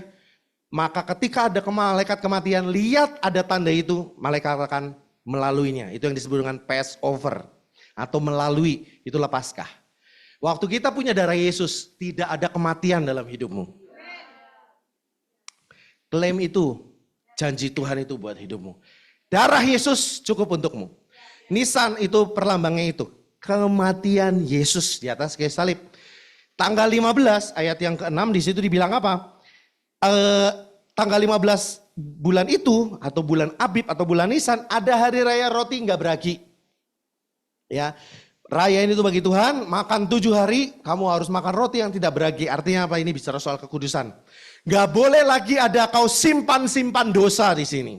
Maka ketika ada malaikat kematian, lihat ada tanda itu, malaikat akan melaluinya. Itu yang disebut dengan Passover atau melalui, itulah Paskah. Waktu kita punya darah Yesus, tidak ada kematian dalam hidupmu. Klaim itu, janji Tuhan itu buat hidupmu. Darah Yesus cukup untukmu. Nisan itu perlambangnya itu. Kematian Yesus di atas kayu salib. Tanggal 15 ayat yang ke-6 di situ dibilang apa? Tanggal 15 bulan itu atau bulan Abib atau bulan Nisan ada hari raya roti nggak beragi. Ya, raya ini tuh bagi Tuhan, makan 7 hari kamu harus makan roti yang tidak beragi. Artinya apa? Ini bicara soal kekudusan. Gak boleh lagi ada kau simpan-simpan dosa di sini.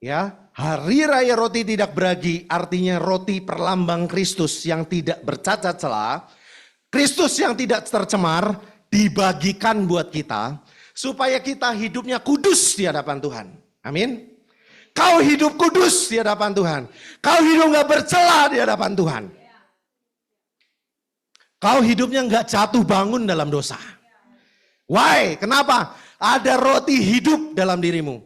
Ya, hari raya roti tidak beragi artinya roti perlambang Kristus yang tidak bercacat celah. Kristus yang tidak tercemar dibagikan buat kita supaya kita hidupnya kudus di hadapan Tuhan. Amin. Kau hidup kudus di hadapan Tuhan. Kau hidup gak bercela di hadapan Tuhan. Kau hidupnya gak jatuh bangun dalam dosa. Why? Kenapa? Ada roti hidup dalam dirimu.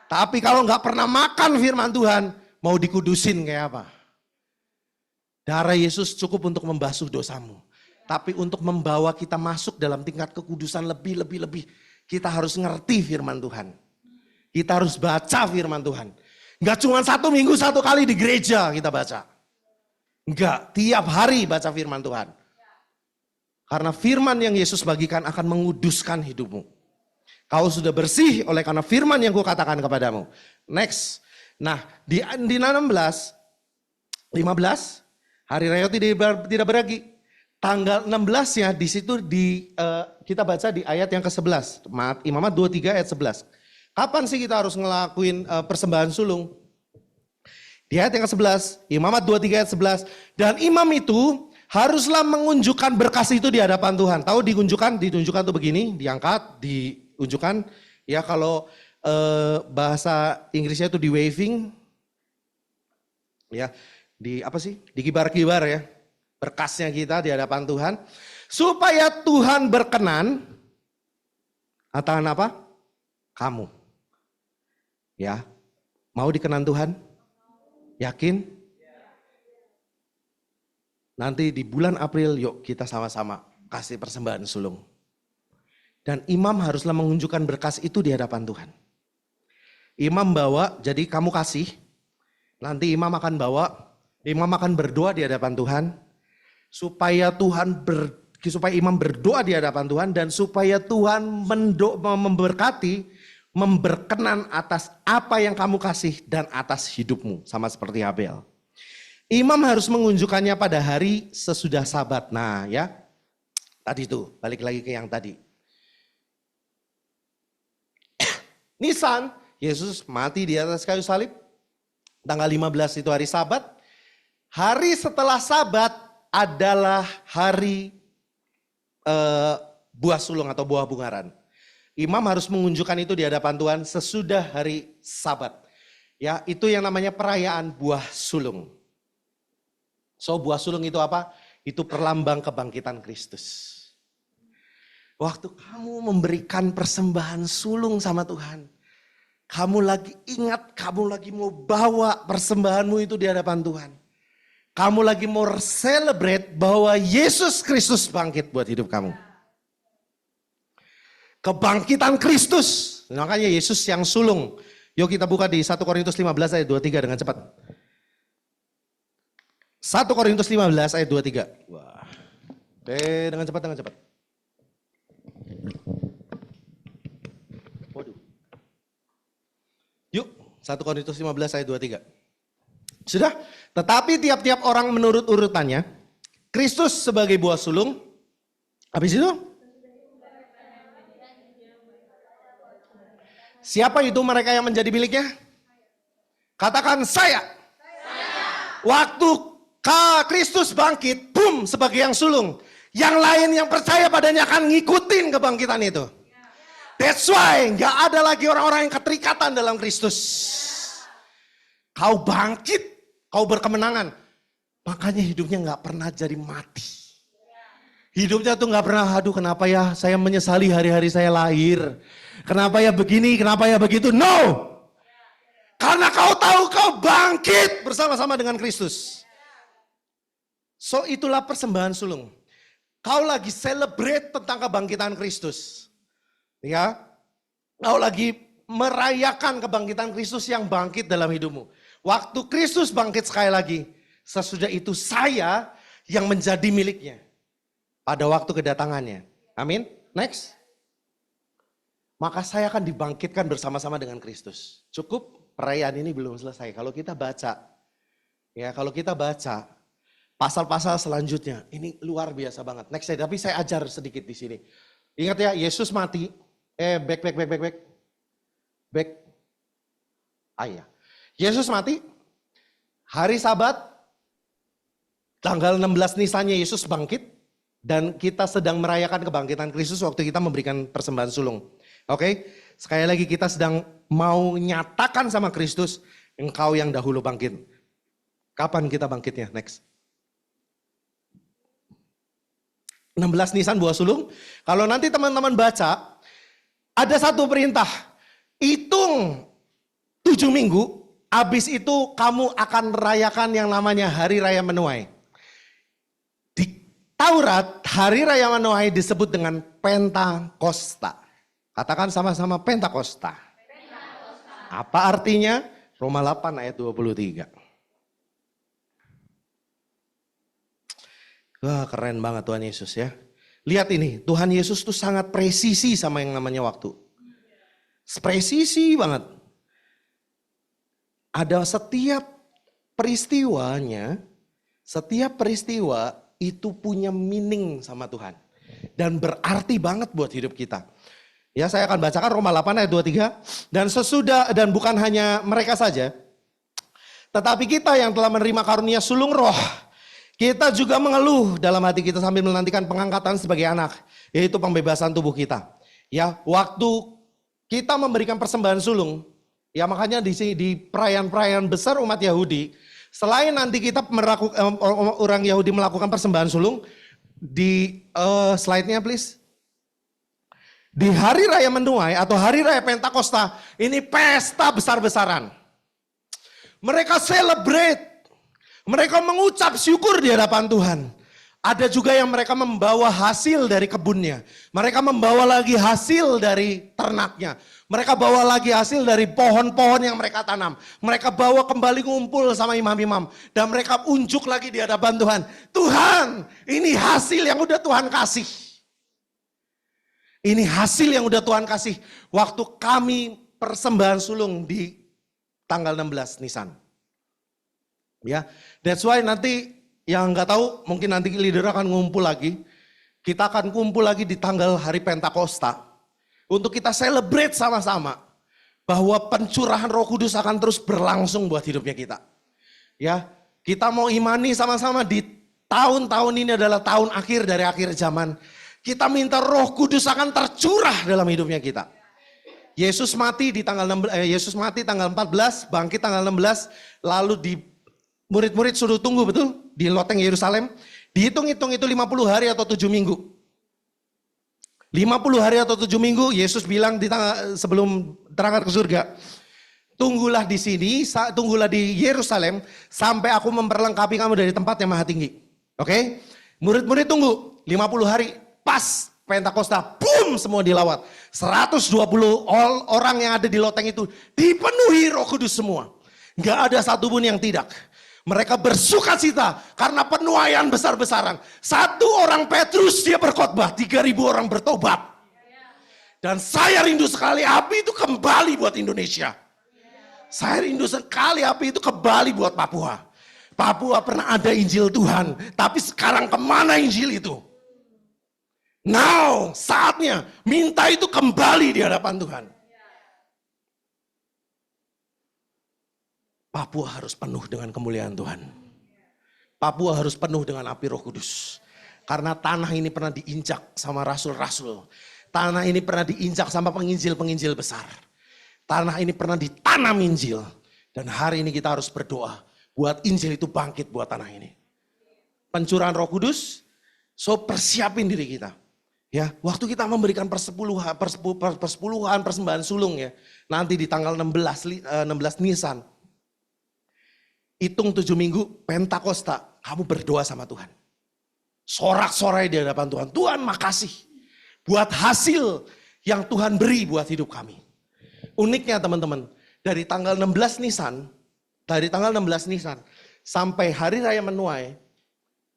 Tapi kalau gak pernah makan firman Tuhan, mau dikudusin kayak apa? Darah Yesus cukup untuk membasuh dosamu. Tapi untuk membawa kita masuk dalam tingkat kekudusan lebih, kita harus ngerti firman Tuhan. Kita harus baca firman Tuhan. Enggak cuma 1 minggu 1 kali di gereja kita baca. Enggak, tiap hari baca firman Tuhan. Karena firman yang Yesus bagikan akan menguduskan hidupmu. Kau sudah bersih oleh karena firman yang kukatakan kepadamu. Next. Nah, di 16, 15, hari raya tidak beragi. Tanggal 16 ya di situ kita baca di ayat yang ke-11. Imamat 23 ayat 11. Kapan sih kita harus ngelakuin persembahan sulung? Di ayat yang ke-11, Imamat 23 ayat 11. Dan imam itu haruslah mengunjukkan berkas itu di hadapan Tuhan. Tahu ditunjukkan tuh begini, diangkat, diunjukkan. Ya kalau bahasa Inggrisnya itu di waving. Ya, dikibar-kibar ya. Berkasnya kita di hadapan Tuhan. Supaya Tuhan berkenan. Atakan apa? Kamu. Ya, mau dikenan Tuhan? Yakin? Nanti di bulan April yuk kita sama-sama kasih persembahan sulung. Dan imam haruslah menunjukkan berkas itu di hadapan Tuhan. Imam bawa, jadi kamu kasih. Nanti imam akan berdoa di hadapan Tuhan. Supaya imam berdoa di hadapan Tuhan dan supaya Tuhan memberkati, memberkenan atas apa yang kamu kasih dan atas hidupmu. Sama seperti Habel. Imam harus mengunjukkannya pada hari sesudah Sabat. Nah ya, tadi itu balik lagi ke yang tadi. Nisan, Yesus mati di atas kayu salib. Tanggal 15 itu hari Sabat. Hari setelah Sabat adalah hari buah sulung atau buah bungaran. Imam harus mengunjukkan itu di hadapan Tuhan sesudah hari Sabat. Ya, itu yang namanya perayaan buah sulung. So, buah sulung itu apa? Itu perlambang kebangkitan Kristus. Waktu kamu memberikan persembahan sulung sama Tuhan, kamu lagi ingat, kamu lagi mau bawa persembahanmu itu di hadapan Tuhan. Kamu lagi mau celebrate bahwa Yesus Kristus bangkit buat hidup kamu. Kebangkitan Kristus. Makanya Yesus yang sulung. Yuk kita buka di 1 Korintus 15 ayat 23 dengan cepat. 1 Korintus 15 ayat 23. Wah. Dengan cepat. Waduh. Yuk, 1 Korintus 15 ayat 23. Sudah? Tetapi tiap-tiap orang menurut urutannya. Kristus sebagai buah sulung. Habis itu? Siapa itu mereka yang menjadi miliknya? Katakan saya. Waktu Kristus bangkit, boom, sebagai yang sulung. Yang lain yang percaya padanya akan ngikutin kebangkitan itu. That's why nggak ada lagi orang-orang yang keterikatan dalam Kristus. Kau bangkit, kau berkemenangan. Makanya hidupnya nggak pernah jadi mati. Hidupnya tuh nggak pernah, aduh kenapa ya saya menyesali hari-hari saya lahir. Kenapa ya begini, kenapa ya begitu. No! Karena kau tahu kau bangkit bersama-sama dengan Kristus. So itulah persembahan sulung. Kau lagi celebrate tentang kebangkitan Kristus. Ya, kau lagi merayakan kebangkitan Kristus yang bangkit dalam hidupmu. Waktu Kristus bangkit sekali lagi, sesudah itu saya yang menjadi miliknya. Pada waktu kedatangannya. Amin. Next. Maka saya akan dibangkitkan bersama-sama dengan Kristus. Cukup, perayaan ini belum selesai. Kalau kita baca, pasal-pasal selanjutnya, ini luar biasa banget. Next, tapi saya ajar sedikit di sini. Ingat ya, Yesus mati. Back. Iya. Yesus mati. Hari Sabat, tanggal 16 Nisannya Yesus bangkit. Dan kita sedang merayakan kebangkitan Kristus waktu kita memberikan persembahan sulung. Oke, sekali lagi kita sedang mau nyatakan sama Kristus, engkau yang dahulu bangkit. Kapan kita bangkitnya? Next. 16 Nisan buah sulung. Kalau nanti teman-teman baca, ada satu perintah. Hitung 7 minggu, habis itu kamu akan merayakan yang namanya Hari Raya Menuai. Di Taurat, Hari Raya Menuai disebut dengan Pentakosta. Katakan sama-sama Pentakosta. Apa artinya? Roma 8 ayat 23. Wah, keren banget Tuhan Yesus ya. Lihat ini, Tuhan Yesus tuh sangat presisi sama yang namanya waktu. Presisi banget. Ada setiap peristiwanya, setiap peristiwa itu punya meaning sama Tuhan. Dan berarti banget buat hidup kita. Ya, saya akan bacakan Roma 8 ayat 23. Dan bukan hanya mereka saja, tetapi kita yang telah menerima karunia sulung roh, kita juga mengeluh dalam hati kita sambil menantikan pengangkatan sebagai anak, yaitu pembebasan tubuh kita. Ya, waktu kita memberikan persembahan sulung, ya makanya di perayaan-perayaan besar umat Yahudi, selain nanti kita orang Yahudi melakukan persembahan sulung, di slide-nya please. Di hari raya menuai atau hari raya Pentakosta, ini pesta besar-besaran. Mereka celebrate. Mereka mengucap syukur di hadapan Tuhan. Ada juga yang mereka membawa hasil dari kebunnya. Mereka membawa lagi hasil dari ternaknya. Mereka bawa lagi hasil dari pohon-pohon yang mereka tanam. Mereka bawa kembali ngumpul sama imam-imam. Dan mereka unjuk lagi di hadapan Tuhan. Tuhan, ini hasil yang udah Tuhan kasih. Ini hasil yang udah Tuhan kasih. Waktu kami persembahan sulung di tanggal 16 Nisan. Ya, that's why nanti yang nggak tahu mungkin nanti leader akan ngumpul lagi. Kita akan kumpul lagi di tanggal hari Pentakosta untuk kita celebrate sama-sama bahwa pencurahan Roh Kudus akan terus berlangsung buat hidupnya kita. Ya, kita mau imani sama-sama di tahun-tahun ini adalah tahun akhir dari akhir zaman. Kita minta Roh Kudus akan tercurah dalam hidupnya kita. Yesus mati di tanggal 14, bangkit tanggal 16, lalu di murid-murid suruh tunggu betul di loteng Yerusalem. Dihitung-hitung itu 50 hari atau 7 minggu. 50 hari atau 7 minggu Yesus bilang sebelum terangkat ke surga. Tunggulah di sini, tunggulah di Yerusalem sampai aku memperlengkapi kamu dari tempat yang maha tinggi. Oke? Murid-murid tunggu 50 hari pas Pentakosta, boom, semua dilawat. 120 orang yang ada di loteng itu dipenuhi Roh Kudus semua. Gak ada satupun yang tidak. Mereka bersuka cita karena penuaian besar-besaran. Satu orang Petrus dia berkhotbah, 3.000 orang bertobat. Dan saya rindu sekali api itu kembali buat Indonesia. Saya rindu sekali api itu kembali buat Papua. Papua pernah ada Injil Tuhan, tapi sekarang kemana Injil itu? Now, saatnya minta itu kembali di hadapan Tuhan. Papua harus penuh dengan kemuliaan Tuhan. Papua harus penuh dengan api Roh Kudus. Karena tanah ini pernah diinjak sama rasul-rasul. Tanah ini pernah diinjak sama penginjil-penginjil besar. Tanah ini pernah ditanam Injil. Dan hari ini kita harus berdoa buat Injil itu bangkit buat tanah ini. Pencurahan Roh Kudus, so persiapin diri kita. Ya, waktu kita memberikan persepuluhan persembahan sulung ya. Nanti di tanggal 16 Nisan. Hitung 7 minggu Pentakosta, kamu berdoa sama Tuhan. Sorak-sorai di hadapan Tuhan. Tuhan makasih buat hasil yang Tuhan beri buat hidup kami. Uniknya teman-teman, dari tanggal 16 Nisan sampai Hari Raya Menuai,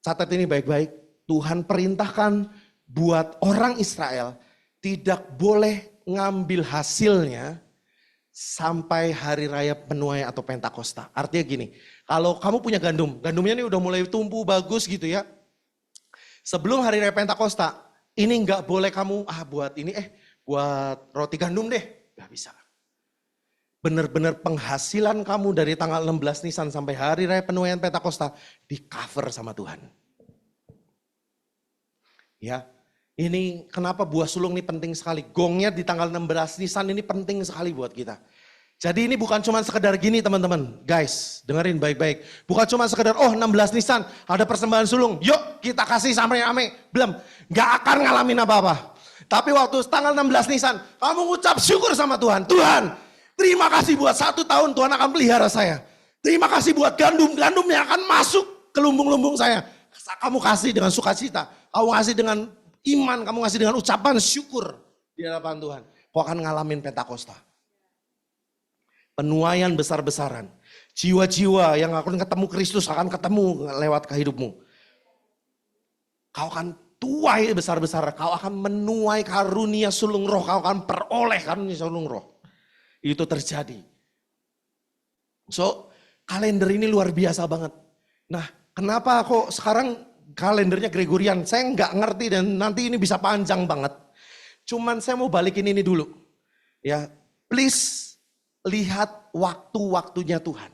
catat ini baik-baik, Tuhan perintahkan buat orang Israel tidak boleh ngambil hasilnya sampai Hari Raya Menuai atau Pentakosta. Artinya gini, kalau kamu punya gandumnya ini udah mulai tumbuh bagus gitu ya. Sebelum Hari Raya Pentakosta, ini nggak boleh kamu buat roti gandum deh, nggak bisa. Benar-benar penghasilan kamu dari tanggal 16 Nisan sampai Hari Raya Penuaian Pentakosta di cover sama Tuhan. Ya, ini kenapa buah sulung ini penting sekali. Gongnya di tanggal 16 Nisan ini penting sekali buat kita. Jadi ini bukan cuma sekedar gini teman-teman. Guys, dengerin baik-baik. Bukan cuma sekedar 16 Nisan ada persembahan sulung. Yuk kita kasih sampai rame. Belum, gak akan ngalamin apa-apa. Tapi waktu tanggal 16 Nisan kamu ngucap syukur sama Tuhan. Tuhan, terima kasih buat 1 tahun Tuhan akan pelihara saya. Terima kasih buat gandum yang akan masuk ke lumbung-lumbung saya. Kamu kasih dengan sukacita. Kamu kasih dengan iman, kamu kasih dengan ucapan syukur di hadapan Tuhan. Kau akan ngalamin Pentakosta. Penuaian besar-besaran. Jiwa-jiwa yang akan ketemu Kristus akan ketemu lewat kehidupmu. Kau akan tuai besar-besaran. Kau akan menuai karunia sulung roh. Kau akan peroleh karunia sulung roh. Itu terjadi. So, kalender ini luar biasa banget. Nah, kenapa kok sekarang kalendernya Gregorian? Saya nggak ngerti dan nanti ini bisa panjang banget. Cuman saya mau balikin ini dulu. Ya, please lihat waktu-waktunya Tuhan.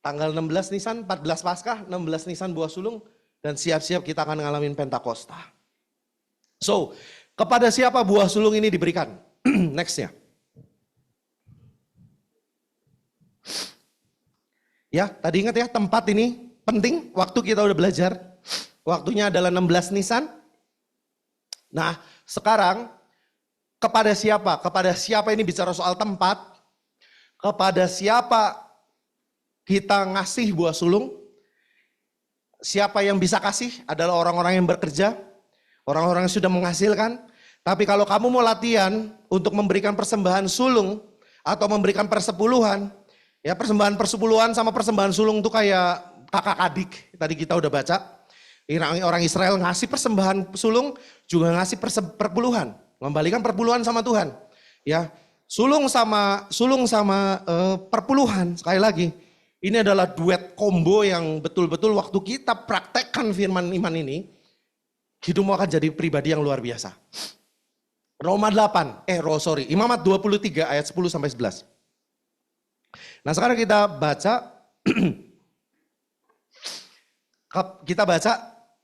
Tanggal 16 Nisan, 14 Paskah, 16 Nisan buah sulung, dan siap-siap kita akan ngalamin Pentakosta. So, kepada siapa buah sulung ini diberikan? Nextnya. Ya, tadi ingat ya, tempat ini penting, waktu kita udah belajar. Waktunya adalah 16 Nisan. Nah, sekarang kepada siapa? Kepada siapa ini bicara soal tempat? Kepada siapa kita ngasih buah sulung? Siapa yang bisa kasih? Adalah orang-orang yang bekerja, orang-orang yang sudah menghasilkan. Tapi kalau kamu mau latihan untuk memberikan persembahan sulung atau memberikan persepuluhan, ya persembahan persepuluhan sama persembahan sulung itu kayak kakak adik. Tadi kita udah baca. Orang Israel ngasih persembahan sulung juga ngasih perpuluhan, mengembalikan perpuluhan sama Tuhan. Ya, sulung sama perpuluhan, sekali lagi, ini adalah duet combo yang betul-betul waktu kita praktekkan firman iman ini, hidupmu akan jadi pribadi yang luar biasa. Imamat 23 ayat 10 sampai 11. Nah, sekarang kita baca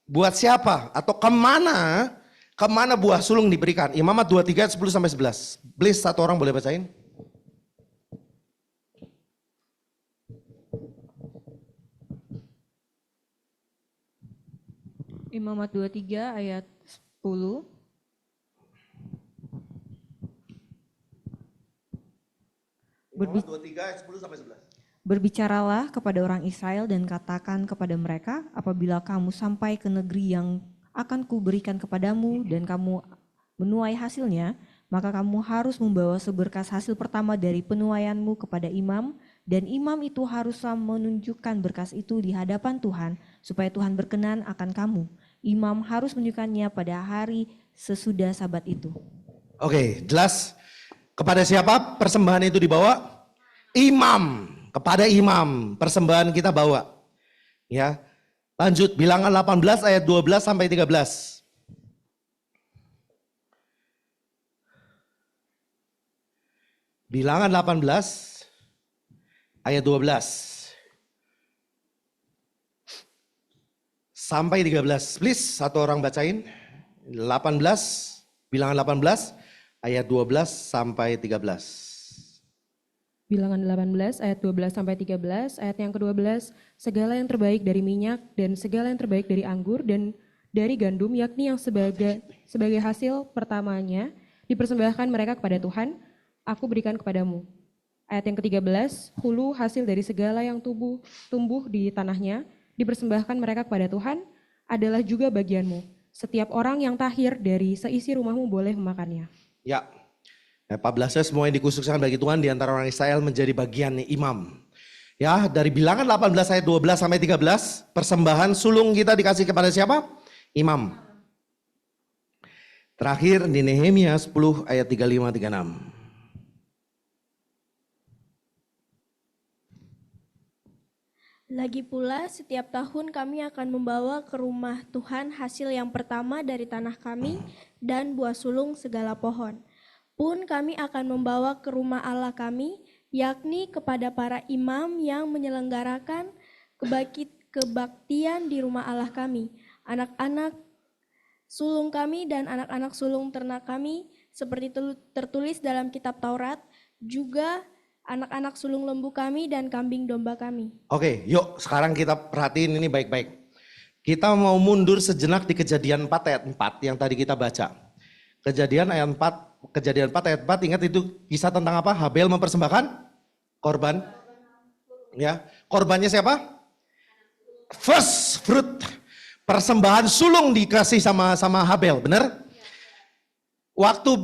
buat siapa atau kemana buah sulung diberikan. Imamat 23 ayat 10 sampai 11. Please, satu orang boleh bacain. Imamat 23 ayat 10. Imamat 23 ayat 10 sampai 11. Berbicaralah kepada orang Israel dan katakan kepada mereka, apabila kamu sampai ke negeri yang akan kuberikan kepadamu dan kamu menuai hasilnya, maka kamu harus membawa seberkas hasil pertama dari penuaianmu kepada imam, dan imam itu haruslah menunjukkan berkas itu di hadapan Tuhan, supaya Tuhan berkenan akan kamu. Imam harus menunjukkannya pada hari sesudah Sabat itu. Oke, jelas. Kepada siapa persembahan itu dibawa? Imam. Kepada imam persembahan kita bawa. Ya. Lanjut, Bilangan 18 ayat 12 sampai 13. Bilangan 18 ayat 12. sampai 13. Please, satu orang bacain. 18, bilangan 18, ayat 12 sampai 13. Bilangan 18 ayat 12 sampai 13, ayat yang ke-12, segala yang terbaik dari minyak dan segala yang terbaik dari anggur dan dari gandum, yakni yang sebagai hasil pertamanya dipersembahkan mereka kepada Tuhan, aku berikan kepadamu. Ayat yang ke-13, hulu hasil dari segala yang tumbuh di tanahnya dipersembahkan mereka kepada Tuhan adalah juga bagianmu. Setiap orang yang tahir dari seisi rumahmu boleh memakannya. Ya, 14-nya semua yang dikhususkan bagi Tuhan di antara orang Israel menjadi bagian imam. Ya, dari bilangan 18 ayat 12 sampai 13, persembahan sulung kita dikasih kepada siapa? Imam. Terakhir di Nehemia 10 ayat 35-36. Lagi pula, setiap tahun kami akan membawa ke rumah Tuhan hasil yang pertama dari tanah kami dan buah sulung segala pohon. Pun kami akan membawa ke rumah Allah kami, yakni kepada para imam yang menyelenggarakan kebaktian di rumah Allah kami, anak-anak sulung kami dan anak-anak sulung ternak kami, seperti tertulis dalam kitab Taurat, juga anak-anak sulung lembu kami dan kambing domba kami. Oke, yuk sekarang kita perhatiin ini baik-baik. Kita mau mundur sejenak di Kejadian 4 ayat 4 yang tadi kita baca. Kejadian 4 ayat 4, ingat itu kisah tentang apa? Habel mempersembahkan korban. Ya, korbannya siapa? First fruit. Persembahan sulung dikasih sama Habel, benar? Waktu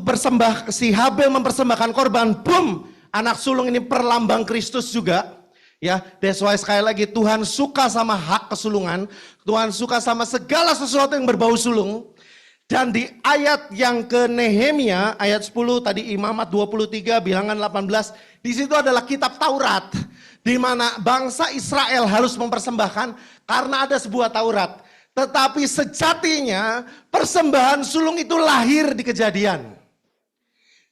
si Habel mempersembahkan korban, boom, anak sulung ini perlambang Kristus juga. Ya, that's why sekali lagi Tuhan suka sama hak kesulungan, Tuhan suka sama segala sesuatu yang berbau sulung. Dan di ayat yang ke Nehemia, ayat 10 tadi Imamat 23, bilangan 18, di situ adalah kitab Taurat. Di mana bangsa Israel harus mempersembahkan karena ada sebuah Taurat. Tetapi sejatinya persembahan sulung itu lahir di Kejadian.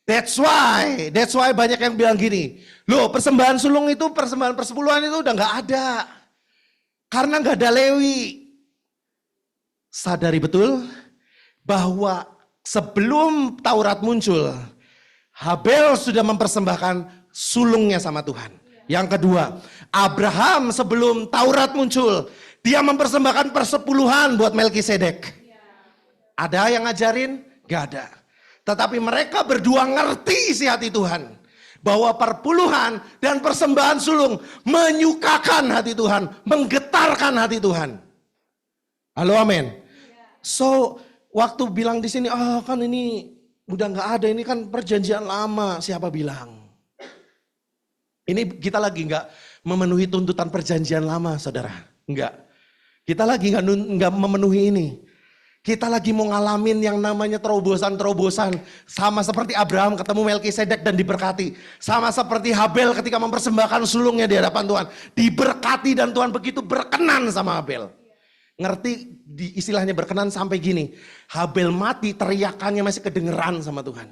That's why banyak yang bilang gini, loh persembahan sulung itu, persembahan persepuluhan itu udah gak ada. Karena gak ada Lewi. Sadari betul bahwa sebelum Taurat muncul, Habel sudah mempersembahkan sulungnya sama Tuhan. Yang kedua, Abraham sebelum Taurat muncul, dia mempersembahkan persepuluhan buat Melkisedek. Ada yang ngajarin? Gak ada. Tetapi mereka berdua ngerti isi hati Tuhan. Bahwa perpuluhan dan persembahan sulung menyukakan hati Tuhan, menggetarkan hati Tuhan. Halo, amin. So, waktu bilang di sini, kan ini udah nggak ada, ini kan perjanjian lama. Siapa bilang? Ini kita lagi nggak memenuhi tuntutan perjanjian lama, saudara. Nggak. Kita lagi nggak memenuhi ini. Kita lagi mau ngalamin yang namanya terobosan-terobosan. Sama seperti Abraham ketemu Melkisedek dan diberkati. Sama seperti Habel ketika mempersembahkan sulungnya di hadapan Tuhan. Diberkati dan Tuhan begitu berkenan sama Habel. Ngerti istilahnya berkenan sampai gini. Habel mati teriakannya masih kedengeran sama Tuhan.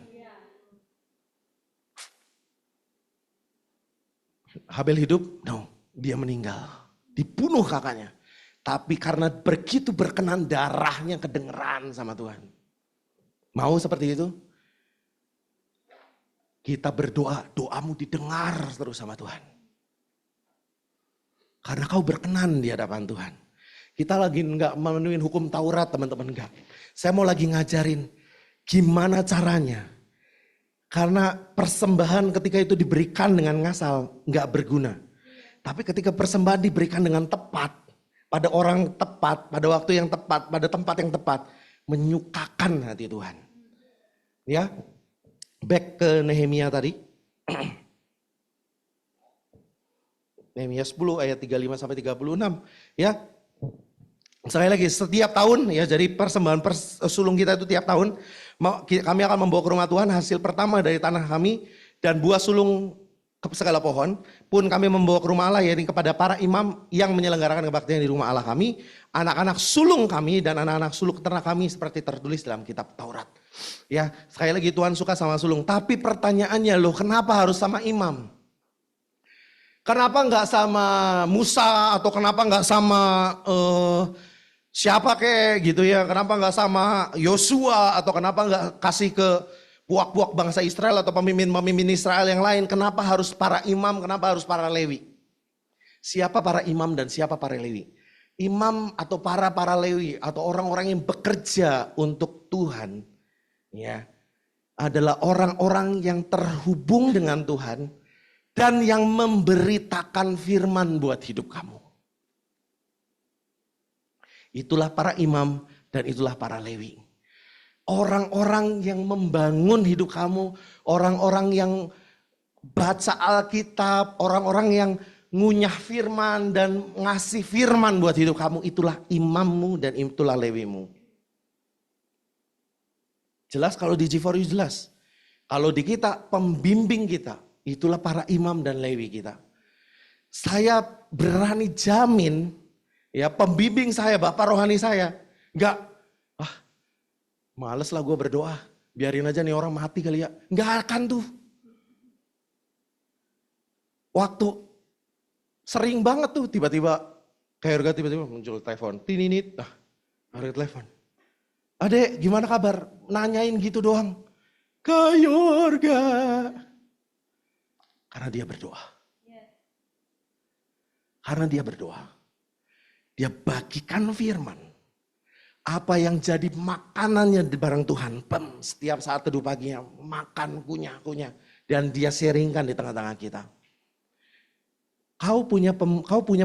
Habel hidup? No, dia meninggal. Dibunuh kakaknya. Tapi karena begitu berkenan darahnya kedengeran sama Tuhan. Mau seperti itu? Kita berdoa, doamu didengar terus sama Tuhan. Karena kau berkenan di hadapan Tuhan. Kita lagi enggak memenuhi hukum Taurat teman-teman, enggak. Saya mau lagi ngajarin gimana caranya. Karena persembahan ketika itu diberikan dengan ngasal enggak berguna. Tapi ketika persembahan diberikan dengan tepat, pada orang tepat, pada waktu yang tepat, pada tempat yang tepat, menyukakan hati Tuhan. Ya, back ke Nehemia tadi. Nehemia 10 ayat 35 sampai 36. Ya, sekali lagi setiap tahun ya, jadi persembahan sulung kita itu tiap tahun. Kami akan membawa ke rumah Tuhan hasil pertama dari tanah kami dan buah sulung segala pohon pun kami membawa ke rumah Allah, yaitu kepada para imam yang menyelenggarakan kebaktian di rumah Allah kami, anak-anak sulung kami dan anak-anak sulung ternak kami seperti tertulis dalam kitab Taurat. Ya, sekali lagi Tuhan suka sama sulung, tapi pertanyaannya loh, kenapa harus sama imam? Kenapa enggak sama Musa atau kenapa enggak sama Siapa kek gitu ya, kenapa nggak sama Yosua atau kenapa nggak kasih ke puak-puak bangsa Israel atau pemimpin-pemimpin Israel yang lain? Kenapa harus para imam, kenapa harus para Lewi? Siapa para imam dan siapa para Lewi? Imam atau para Lewi atau orang-orang yang bekerja untuk Tuhan ya adalah orang-orang yang terhubung dengan Tuhan dan yang memberitakan firman buat hidup kamu. Itulah para imam dan itulah para Lewi. Orang-orang yang membangun hidup kamu, orang-orang yang baca Alkitab, orang-orang yang ngunyah firman dan ngasih firman buat hidup kamu, itulah imammu dan itulah Lewimu. Jelas kalau di G4U jelas. Kalau di kita, pembimbing kita, itulah para imam dan Lewi kita. Saya berani jamin, ya pembimbing saya, bapak rohani saya, enggak, males lah gue berdoa, biarin aja nih orang mati kali ya. Enggak akan tuh. Waktu sering banget tuh tiba-tiba, kayak Yorga tiba-tiba muncul telepon, tininit, ada telepon. Adek gimana kabar? Nanyain gitu doang. Kak Yorga. Karena dia berdoa. Karena dia berdoa. Dia bagikan firman. Apa yang jadi makanannya di bareng Tuhan. Setiap saat teduh paginya makan kunyah. Dan dia sharingkan di tengah-tengah kita. Kau punya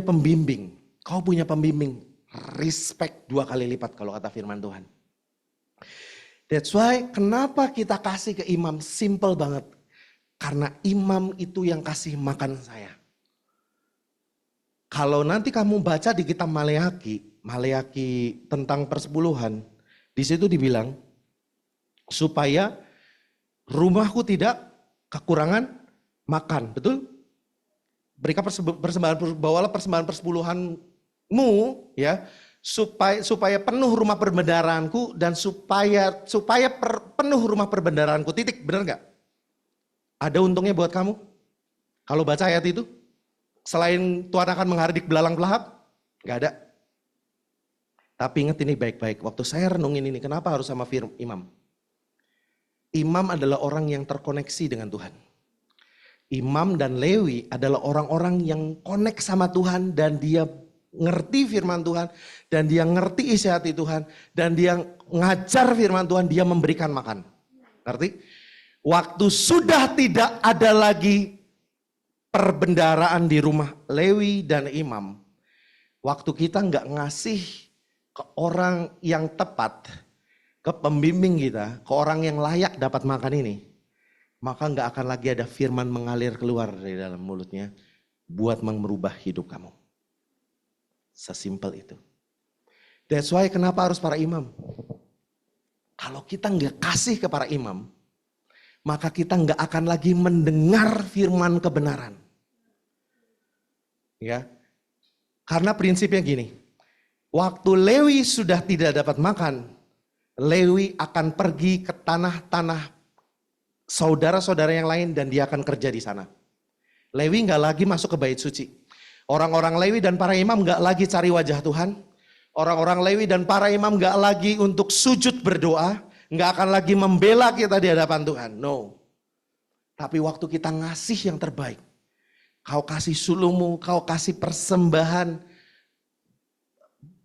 pembimbing. Kau punya pembimbing. Respect 2 kali lipat kalau kata firman Tuhan. That's why kenapa kita kasih ke imam, simple banget. Karena imam itu yang kasih makan saya. Kalau nanti kamu baca di kitab Maleaki tentang persepuluhan, di situ dibilang supaya rumahku tidak kekurangan makan, betul? Berikan persembahan, bawalah persembahan persepuluhanmu ya, supaya penuh rumah perbendaharaanku dan supaya penuh rumah perbendaharaanku. Titik, benar nggak? Ada untungnya buat kamu kalau baca ayat itu? Selain Tuhan akan menghardik belalang pelahap, nggak ada. Tapi ingat ini baik-baik. Waktu saya renungin ini, kenapa harus sama imam? Imam adalah orang yang terkoneksi dengan Tuhan. Imam dan Lewi adalah orang-orang yang connect sama Tuhan dan dia ngerti firman Tuhan dan dia ngerti isi hati Tuhan dan dia ngajar firman Tuhan, dia memberikan makan. Ngerti? Waktu sudah tidak ada lagi perbendaharaan di rumah Lewi dan imam, waktu kita nggak ngasih ke orang yang tepat, ke pembimbing kita, ke orang yang layak dapat makan ini, maka nggak akan lagi ada firman mengalir keluar dari dalam mulutnya buat merubah hidup kamu. Sesimpel itu. That's why kenapa harus para imam? Kalau kita nggak kasih ke para imam, maka kita nggak akan lagi mendengar firman kebenaran. Ya, karena prinsipnya gini, waktu Lewi sudah tidak dapat makan, Lewi akan pergi ke tanah-tanah saudara-saudara yang lain dan dia akan kerja di sana. Lewi nggak lagi masuk ke bait suci. Orang-orang Lewi dan para imam nggak lagi cari wajah Tuhan. Orang-orang Lewi dan para imam nggak lagi untuk sujud berdoa. Nggak akan lagi membela kita di hadapan Tuhan. No. Tapi waktu kita ngasih yang terbaik. Kau kasih sulumu, kau kasih persembahan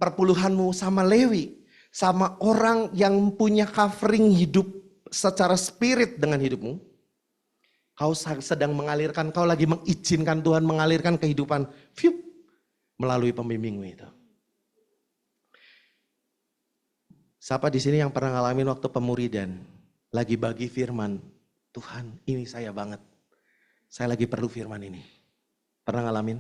perpuluhanmu sama Lewi. Sama orang yang punya covering hidup secara spirit dengan hidupmu. Kau sedang mengalirkan, kau lagi mengizinkan Tuhan mengalirkan kehidupan melalui pembimbingmu itu. Siapa di sini yang pernah ngalamin waktu pemuridan, lagi bagi firman, Tuhan ini saya banget, saya lagi perlu firman ini. Pernah ngalamin?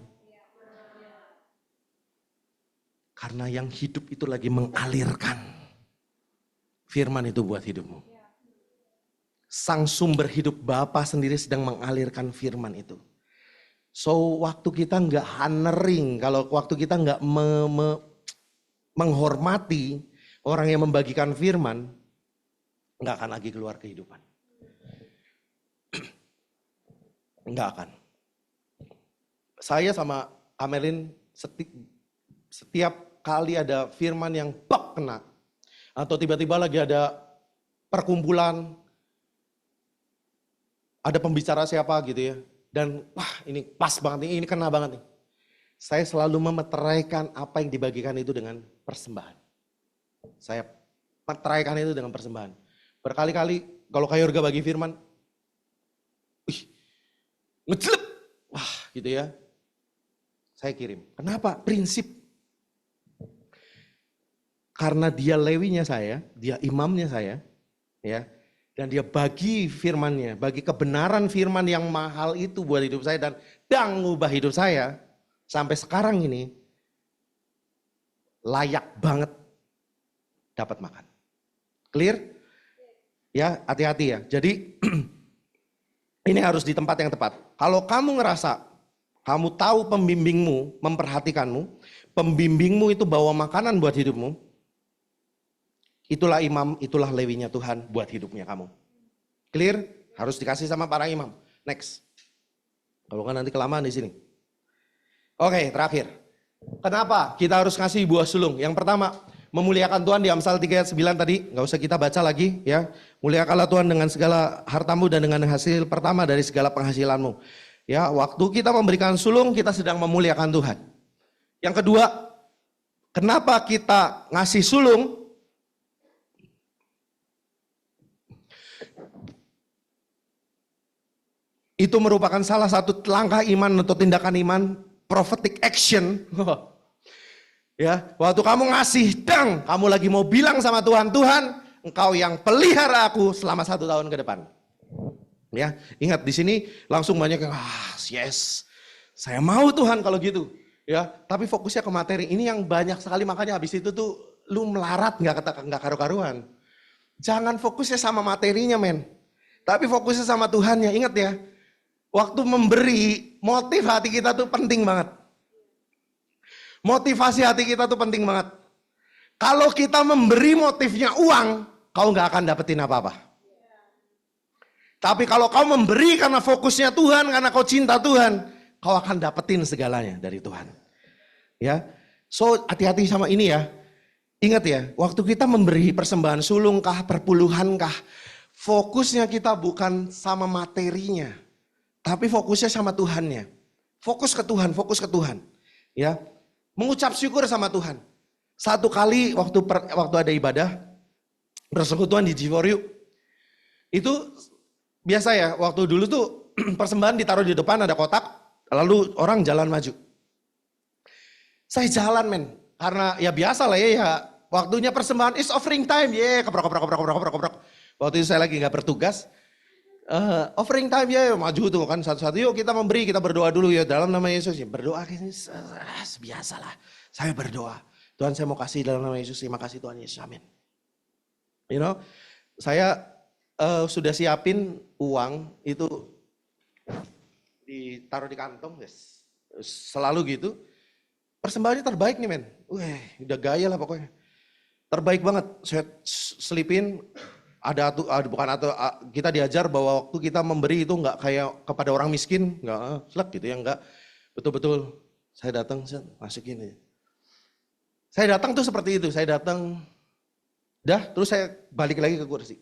Karena yang hidup itu lagi mengalirkan firman itu buat hidupmu. Sang sumber hidup Bapa sendiri sedang mengalirkan firman itu. So waktu kita nggak honoring, kalau waktu kita nggak menghormati orang yang membagikan firman, nggak akan lagi keluar kehidupan. Nggak akan. Saya sama Amelin setiap kali ada firman yang bak kena. Atau tiba-tiba lagi ada perkumpulan, ada pembicara siapa gitu ya. Dan wah ini pas banget nih, ini kena banget nih. Saya selalu memeteraikan apa yang dibagikan itu dengan persembahan. Saya meteraikan itu dengan persembahan. Berkali-kali kalau Kak Yorga bagi firman, wih, ngejelep, wah gitu ya. Saya kirim. Kenapa? Prinsip. Karena dia lewinya saya, dia imamnya saya, ya, dan dia bagi firmannya, bagi kebenaran firman yang mahal itu buat hidup saya dan ngubah hidup saya sampai sekarang ini layak banget dapat makan. Clear? Ya, hati-hati ya. Jadi ini harus di tempat yang tepat. Kalau kamu ngerasa kamu tahu pembimbingmu, memperhatikanmu, pembimbingmu itu bawa makanan buat hidupmu, itulah imam, itulah lewinya Tuhan buat hidupnya kamu. Clear? Harus dikasih sama para imam. Next. Kalau kan nanti kelamaan di sini. Oke, terakhir. Kenapa kita harus ngasih buah sulung? Yang pertama, memuliakan Tuhan di Amsal 3 ayat 9 tadi, nggak usah kita baca lagi ya. Muliakanlah Tuhan dengan segala hartamu dan dengan hasil pertama dari segala penghasilanmu. Ya, waktu kita memberikan sulung, kita sedang memuliakan Tuhan. Yang kedua, kenapa kita ngasih sulung? Itu merupakan salah satu langkah iman atau tindakan iman, prophetic action. Ya, waktu kamu ngasih kamu lagi mau bilang sama Tuhan, Tuhan, Engkau yang pelihara aku selama 1 tahun ke depan. Ya, ingat di sini langsung banyak yang yes, saya mau Tuhan kalau gitu. Ya, tapi fokusnya ke materi. Ini yang banyak sekali makanya habis itu tuh lu melarat nggak karu-karuan. Jangan fokusnya sama materinya men, tapi fokusnya sama Tuhannya. Ingat ya, waktu memberi motif hati kita tuh penting banget. Motivasi hati kita tuh penting banget. Kalau kita memberi motifnya uang, kau nggak akan dapetin apa-apa. Tapi kalau kau memberi karena fokusnya Tuhan, karena kau cinta Tuhan, kau akan dapetin segalanya dari Tuhan. Ya, so hati-hati sama ini ya. Ingat ya, waktu kita memberi persembahan sulung kah, perpuluhan kah, fokusnya kita bukan sama materinya, tapi fokusnya sama Tuhannya. Fokus ke Tuhan, fokus ke Tuhan. Ya, mengucap syukur sama Tuhan. Satu kali waktu ada ibadah persekutuan di G4U, itu biasa ya, waktu dulu tuh persembahan ditaruh di depan ada kotak, lalu orang jalan maju. Saya jalan men, karena ya biasa lah ya waktunya persembahan is offering time, keprok. Waktu itu saya lagi nggak bertugas, offering time ya maju tuh kan satu-satu, yuk kita memberi, kita berdoa dulu ya dalam nama Yesus. Ya, berdoa ini biasalah, saya berdoa. Tuhan saya mau kasih dalam nama Yesus, terima kasih Tuhan Yesus, amin. You know, saya sudah siapin uang itu ditaruh di kantong, guys. Selalu gitu. Persembahannya terbaik nih men. Udah gaya lah pokoknya. Terbaik banget. Saya selipin. Kita diajar bahwa waktu kita memberi itu nggak kayak kepada orang miskin, nggak selek gitu ya, nggak. Betul-betul. Saya datang, saya masukin aja. Saya datang tuh seperti itu. Saya datang, terus saya balik lagi ke kursi.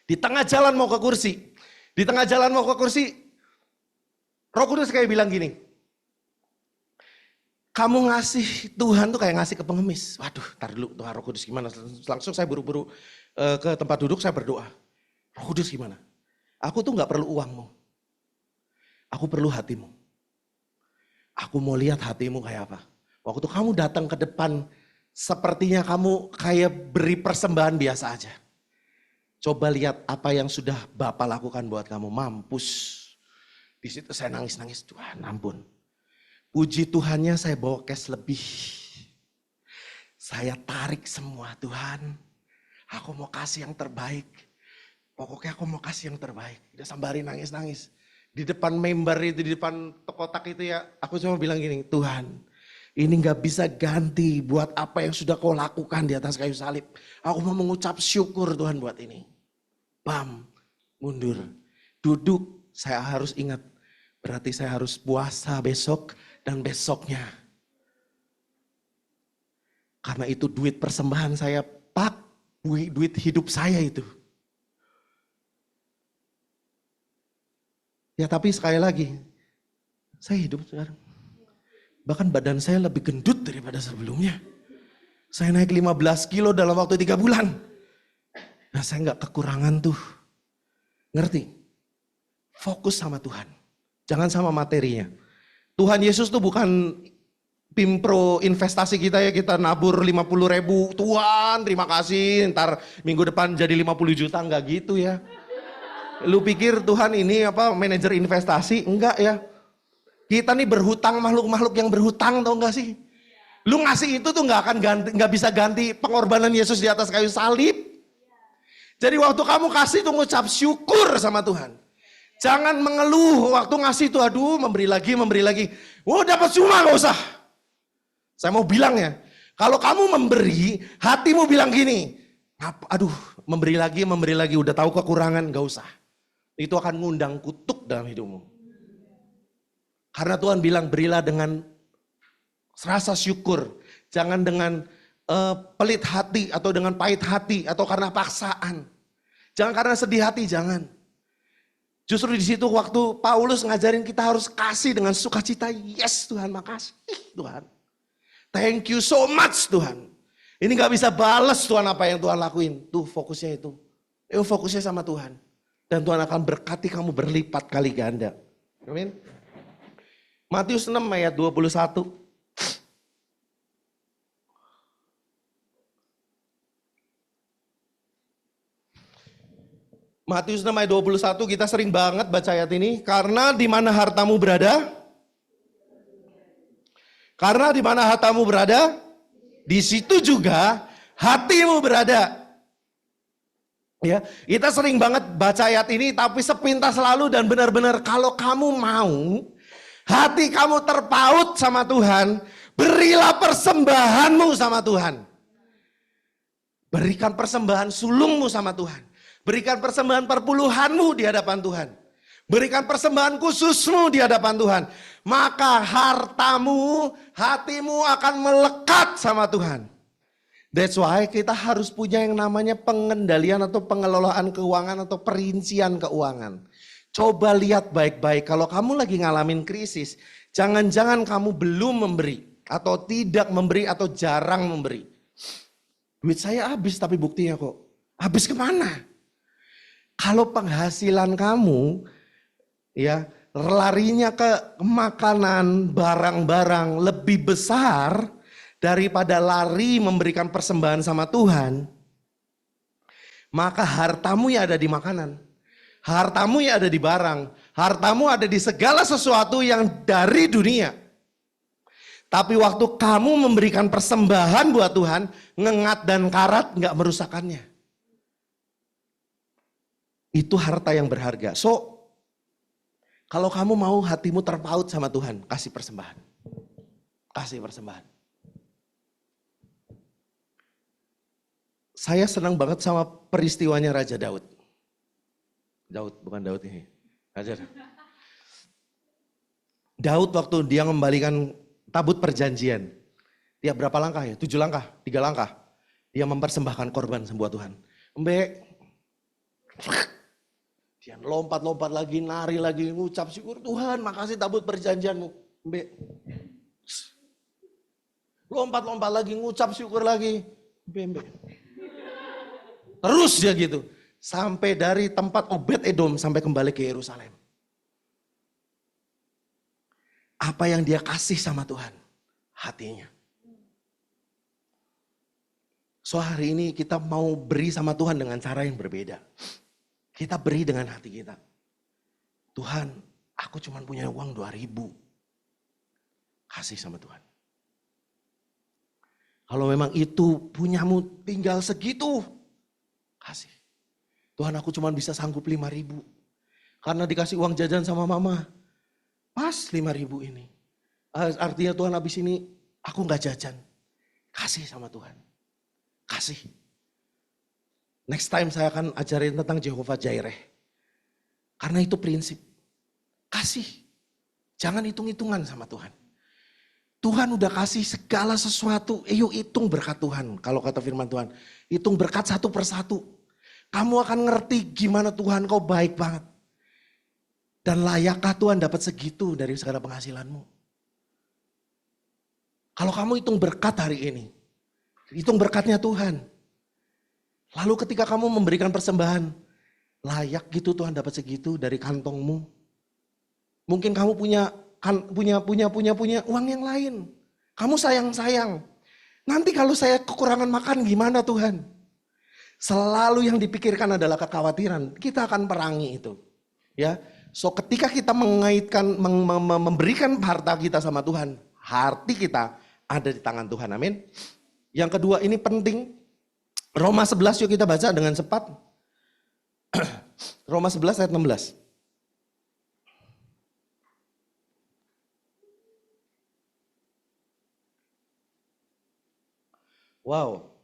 Di tengah jalan mau ke kursi, Roh Kudus kayak bilang gini, kamu ngasih Tuhan tuh kayak ngasih ke pengemis. Waduh, tar dulu Tuhan Roh Kudus gimana? Langsung saya buru-buru ke tempat duduk, saya berdoa. Roh Kudus gimana? Aku tuh gak perlu uangmu. Aku perlu hatimu. Aku mau lihat hatimu kayak apa. Waktu kamu datang ke depan, sepertinya kamu kayak beri persembahan biasa aja. Coba lihat apa yang sudah Bapak lakukan buat kamu, mampus. Di situ saya nangis-nangis, Tuhan ampun. Puji Tuhannya saya bawa cash lebih. Saya tarik semua, Tuhan. Aku mau kasih yang terbaik. Pokoknya aku mau kasih yang terbaik. Udah sembari nangis-nangis. Di depan member itu, di depan kotak itu ya, aku cuma bilang gini, Tuhan, ini gak bisa ganti buat apa yang sudah kau lakukan di atas kayu salib. Aku mau mengucap syukur Tuhan buat ini. Bam, mundur. Duduk, saya harus ingat. Berarti saya harus puasa besok dan besoknya. Karena itu duit persembahan saya, Pak, duit hidup saya itu. Ya tapi sekali lagi, saya hidup sekarang. Bahkan badan saya lebih gendut daripada sebelumnya. Saya naik 15 kilo dalam waktu 3 bulan. Nah saya nggak kekurangan tuh. Ngerti? Fokus sama Tuhan. Jangan sama materinya. Tuhan Yesus tuh bukan pimpro investasi kita ya, kita nabur 50.000, Tuhan terima kasih, ntar minggu depan jadi 50 juta, enggak gitu ya. Lu pikir Tuhan ini apa manajer investasi? Enggak ya. Kita nih berhutang, makhluk-makhluk yang berhutang, tau enggak sih? Lu ngasih itu tuh enggak akan ganti, enggak bisa ganti pengorbanan Yesus di atas kayu salib. Jadi waktu kamu kasih tuh ngucap syukur sama Tuhan. Jangan mengeluh waktu ngasih tuh, aduh memberi lagi. Oh dapat cuma gak usah. Saya mau bilang ya, kalau kamu memberi, hatimu bilang gini, aduh memberi lagi, udah tahu kekurangan, gak usah. Itu akan ngundang kutuk dalam hidupmu. Karena Tuhan bilang berilah dengan rasa syukur, jangan dengan pelit hati atau dengan pahit hati atau karena paksaan. Jangan karena sedih hati, jangan. Justru di situ waktu Paulus ngajarin kita harus kasih dengan sukacita. Yes Tuhan, makasih Tuhan. Thank you so much Tuhan. Ini gak bisa balas Tuhan apa yang Tuhan lakuin. Tuh fokusnya itu. Fokusnya sama Tuhan. Dan Tuhan akan berkati kamu berlipat kali ganda. Amin. Matius 6 ayat 21. Matius 6 ayat 21 kita sering banget baca ayat ini. Karena di mana hartamu berada? Karena di mana hartamu berada, di situ juga hatimu berada. Ya, kita sering banget baca ayat ini tapi sepintas lalu dan benar-benar kalau kamu mau hati kamu terpaut sama Tuhan, berilah persembahanmu sama Tuhan. Berikan persembahan sulungmu sama Tuhan. Berikan persembahan perpuluhanmu di hadapan Tuhan. Berikan persembahan khususmu di hadapan Tuhan. Maka hartamu, hatimu akan melekat sama Tuhan. That's why kita harus punya yang namanya pengendalian atau pengelolaan keuangan atau perincian keuangan. Coba lihat baik-baik kalau kamu lagi ngalamin krisis. Jangan-jangan kamu belum memberi. Atau tidak memberi atau jarang memberi. Duit saya habis tapi buktinya kok. Habis kemana? Kalau penghasilan kamu ya larinya ke makanan, barang-barang lebih besar daripada lari memberikan persembahan sama Tuhan, maka hartamu ya ada di makanan, hartamu ya ada di barang, hartamu ada di segala sesuatu yang dari dunia. Tapi waktu kamu memberikan persembahan buat Tuhan, ngengat dan karat nggak merusakkannya. Itu harta yang berharga. So, kalau kamu mau hatimu terpaut sama Tuhan, kasih persembahan. Kasih persembahan. Saya senang banget sama peristiwanya Raja Daud. Daud, bukan Daud ini. Raja. Daud waktu dia mengembalikan tabut perjanjian. Dia berapa langkah ya? 7 langkah, 3 langkah. Dia mempersembahkan korban sembuah Tuhan. Dia lompat-lompat lagi, nari lagi, ngucap syukur Tuhan, makasih tabut perjanjianmu. Lompat-lompat lagi, ngucap syukur lagi. Terus dia gitu. Sampai dari tempat Obed Edom sampai kembali ke Yerusalem. Apa yang dia kasih sama Tuhan? Hatinya. So hari ini kita mau beri sama Tuhan dengan cara yang berbeda. Kita beri dengan hati kita. Tuhan, aku cuma punya uang 2.000. Kasih sama Tuhan. Kalau memang itu punyamu tinggal segitu, kasih. Tuhan, aku cuma bisa sanggup 5.000. Karena dikasih uang jajan sama mama. Pas 5.000 ini. Artinya Tuhan habis ini aku gak jajan. Kasih sama Tuhan. Kasih. Next time saya akan ajarin tentang Jehovah Jireh. Karena itu prinsip. Kasih. Jangan hitung-hitungan sama Tuhan. Tuhan udah kasih segala sesuatu. Yuk hitung berkat Tuhan. Kalau kata firman Tuhan. Hitung berkat satu persatu. Kamu akan ngerti gimana Tuhan kau baik banget. Dan layakkah Tuhan dapat segitu dari segala penghasilanmu? Kalau kamu hitung berkat hari ini. Hitung berkatnya Tuhan. Lalu ketika kamu memberikan persembahan. Layak gitu Tuhan dapat segitu dari kantongmu. Mungkin kamu punya uang yang lain. Kamu sayang-sayang. Nanti kalau saya kekurangan makan gimana Tuhan? Selalu yang dipikirkan adalah kekhawatiran. Kita akan perangi itu. Ya. So ketika kita mengaitkan, memberikan harta kita sama Tuhan. Hati kita ada di tangan Tuhan. Amin. Yang kedua ini penting. Roma 11 yuk kita baca dengan cepat. Roma 11 ayat 16. Wow.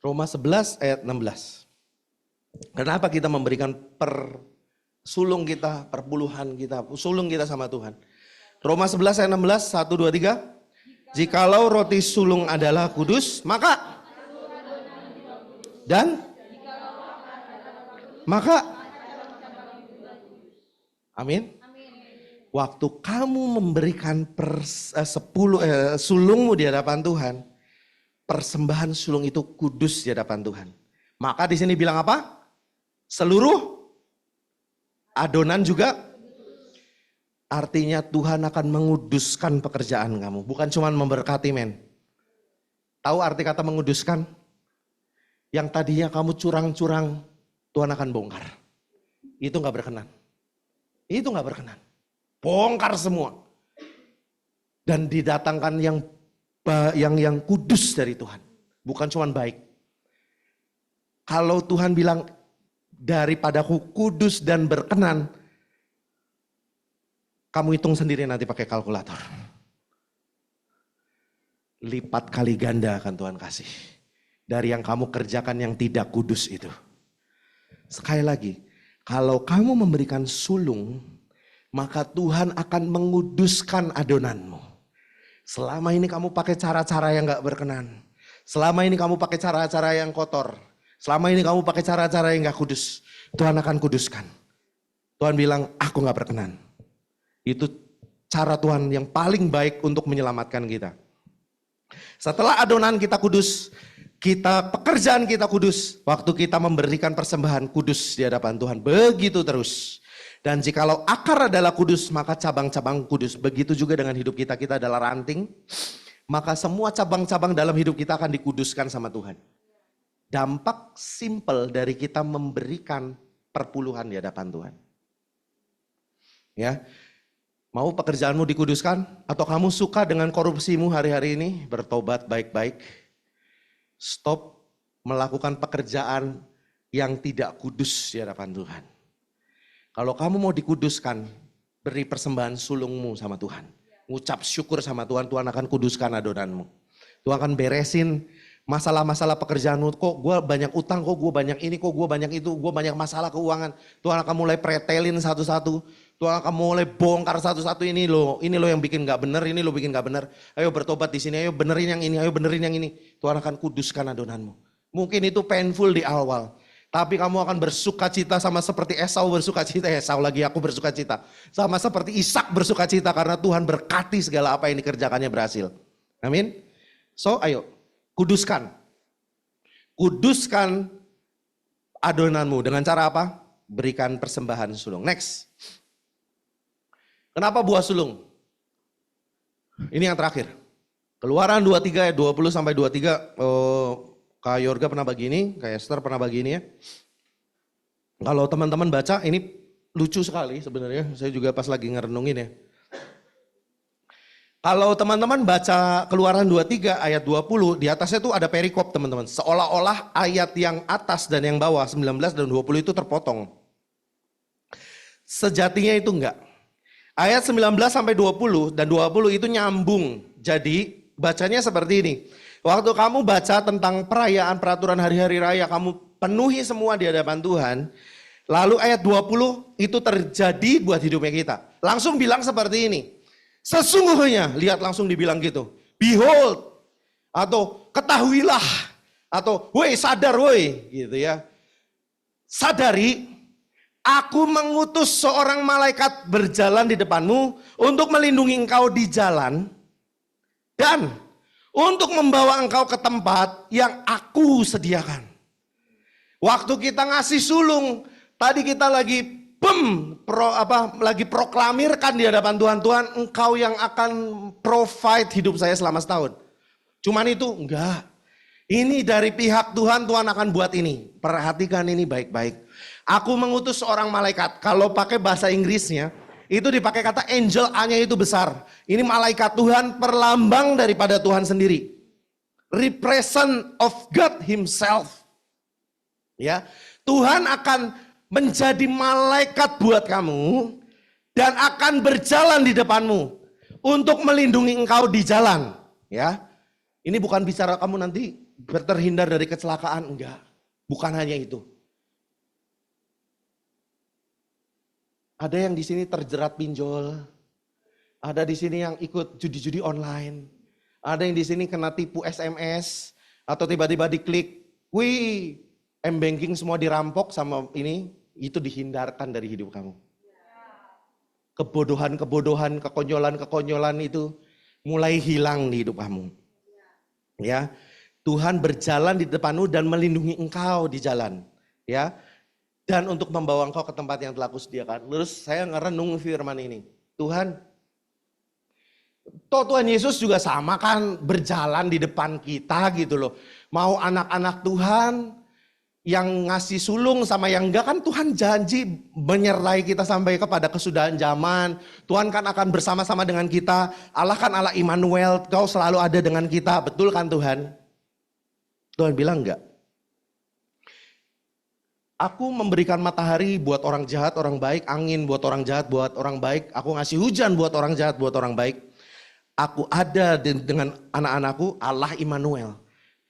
Roma 11 ayat 16. Kenapa kita memberikan sulung kita, perpuluhan kita, sulung kita sama Tuhan. Roma 11 ayat 16, 1, 2, 3. Jikalau roti sulung adalah kudus, maka amin. Waktu kamu memberikan sulungmu di hadapan Tuhan, persembahan sulung itu kudus di hadapan Tuhan. Maka di sini bilang apa? Seluruh adonan juga. Artinya Tuhan akan menguduskan pekerjaan kamu. Bukan cuma memberkati men. Tahu arti kata menguduskan? Yang tadinya kamu curang-curang, Tuhan akan bongkar. Itu gak berkenan. Itu gak berkenan. Bongkar semua. Dan didatangkan yang kudus dari Tuhan. Bukan cuma baik. Kalau Tuhan bilang daripadaku kudus dan berkenan, kamu hitung sendiri nanti pakai kalkulator. Lipat kali ganda akan Tuhan kasih. Dari yang kamu kerjakan yang tidak kudus itu. Sekali lagi, kalau kamu memberikan sulung, maka Tuhan akan menguduskan adonanmu. Selama ini kamu pakai cara-cara yang gak berkenan. Selama ini kamu pakai cara-cara yang kotor. Selama ini kamu pakai cara-cara yang gak kudus. Tuhan akan kuduskan. Tuhan bilang, aku gak berkenan. Itu cara Tuhan yang paling baik untuk menyelamatkan kita. Setelah adonan kita kudus, pekerjaan kita kudus, waktu kita memberikan persembahan kudus di hadapan Tuhan. Begitu terus. Dan jikalau akar adalah kudus, maka cabang-cabang kudus. Begitu juga dengan hidup kita, kita adalah ranting. Maka semua cabang-cabang dalam hidup kita akan dikuduskan sama Tuhan. Dampak simple dari kita memberikan perpuluhan di hadapan Tuhan. Ya, mau pekerjaanmu dikuduskan? Atau kamu suka dengan korupsimu hari-hari ini? Bertobat baik-baik. Stop melakukan pekerjaan yang tidak kudus di hadapan Tuhan. Kalau kamu mau dikuduskan, beri persembahan sulungmu sama Tuhan. Ngucap syukur sama Tuhan, Tuhan akan kuduskan adonanmu. Tuhan akan beresin masalah-masalah pekerjaanmu. Kok gue banyak utang, kok gue banyak ini, kok gue banyak itu, gue banyak masalah keuangan. Tuhan akan mulai pretelin satu-satu. Tuhan akan mulai bongkar satu-satu, ini loh yang bikin gak bener, ini lo bikin gak bener. Ayo bertobat di sini, ayo benerin yang ini, ayo benerin yang ini. Tuhan akan kuduskan adonanmu. Mungkin itu painful di awal. Tapi kamu akan bersuka cita sama seperti Esau bersuka cita. Esau lagi aku bersuka cita. Sama seperti Ishak bersuka cita karena Tuhan berkati segala apa yang dikerjakannya berhasil. Amin. So ayo kuduskan. Kuduskan adonanmu dengan cara apa? Berikan persembahan sulung. Next. Kenapa buah sulung? Ini yang terakhir. Keluaran 23 ayat 20 sampai 23. Kak Yorga pernah bagi ini, Kak Esther pernah bagi ini ya. Kalau teman-teman baca, ini lucu sekali sebenarnya. Saya juga pas lagi ngerenungin ya. Kalau teman-teman baca Keluaran 23 ayat 20, di atasnya tuh ada perikop teman-teman. Seolah-olah ayat yang atas dan yang bawah, 19 dan 20 itu terpotong. Sejatinya itu enggak. Ayat 19 sampai 20 dan 20 itu nyambung. Jadi bacanya seperti ini. Waktu kamu baca tentang perayaan peraturan hari-hari raya, kamu penuhi semua di hadapan Tuhan. Lalu ayat 20 itu terjadi buat hidupnya kita. Langsung bilang seperti ini. Sesungguhnya, lihat langsung dibilang gitu. Behold, atau ketahuilah, atau woi sadar woi, gitu ya. Sadari, aku mengutus seorang malaikat berjalan di depanmu untuk melindungi engkau di jalan dan untuk membawa engkau ke tempat yang aku sediakan. Waktu kita ngasih sulung, tadi kita lagi lagi proklamirkan di hadapan Tuhan, Tuhan engkau yang akan provide hidup saya selama setahun. Cuman itu enggak. Ini dari pihak Tuhan, Tuhan akan buat ini. Perhatikan ini baik-baik. Aku mengutus seorang malaikat. Kalau pakai bahasa Inggrisnya, itu dipakai kata angel, A-nya itu besar. Ini malaikat Tuhan, perlambang daripada Tuhan sendiri. Represent of God himself. Ya, Tuhan akan menjadi malaikat buat kamu dan akan berjalan di depanmu untuk melindungi engkau di jalan. Ya, ini bukan bicara kamu nanti terhindar dari kecelakaan, enggak. Bukan hanya itu. Ada yang di sini terjerat pinjol, ada di sini yang ikut judi-judi online, ada yang di sini kena tipu SMS atau tiba-tiba diklik, wih, M-banking semua dirampok sama ini, itu dihindarkan dari hidup kamu. Kebodohan-kebodohan, kekonyolan-kekonyolan itu mulai hilang di hidup kamu. Ya, Tuhan berjalan di depanmu dan melindungi engkau di jalan. Ya, dan untuk membawa engkau ke tempat yang telah kusediakan. Terus saya ngerenung firman ini. Tuhan, Tuhan Yesus juga sama kan berjalan di depan kita gitu loh. Mau anak-anak Tuhan yang ngasih sulung sama yang enggak kan Tuhan janji menyertai kita sampai kepada kesudahan zaman. Tuhan kan akan bersama-sama dengan kita. Allah kan Allah Immanuel, kau selalu ada dengan kita. Betul kan Tuhan? Tuhan bilang enggak. Aku memberikan matahari buat orang jahat, orang baik. Angin buat orang jahat, buat orang baik. Aku ngasih hujan buat orang jahat, buat orang baik. Aku ada dengan anak-anakku, Allah Immanuel.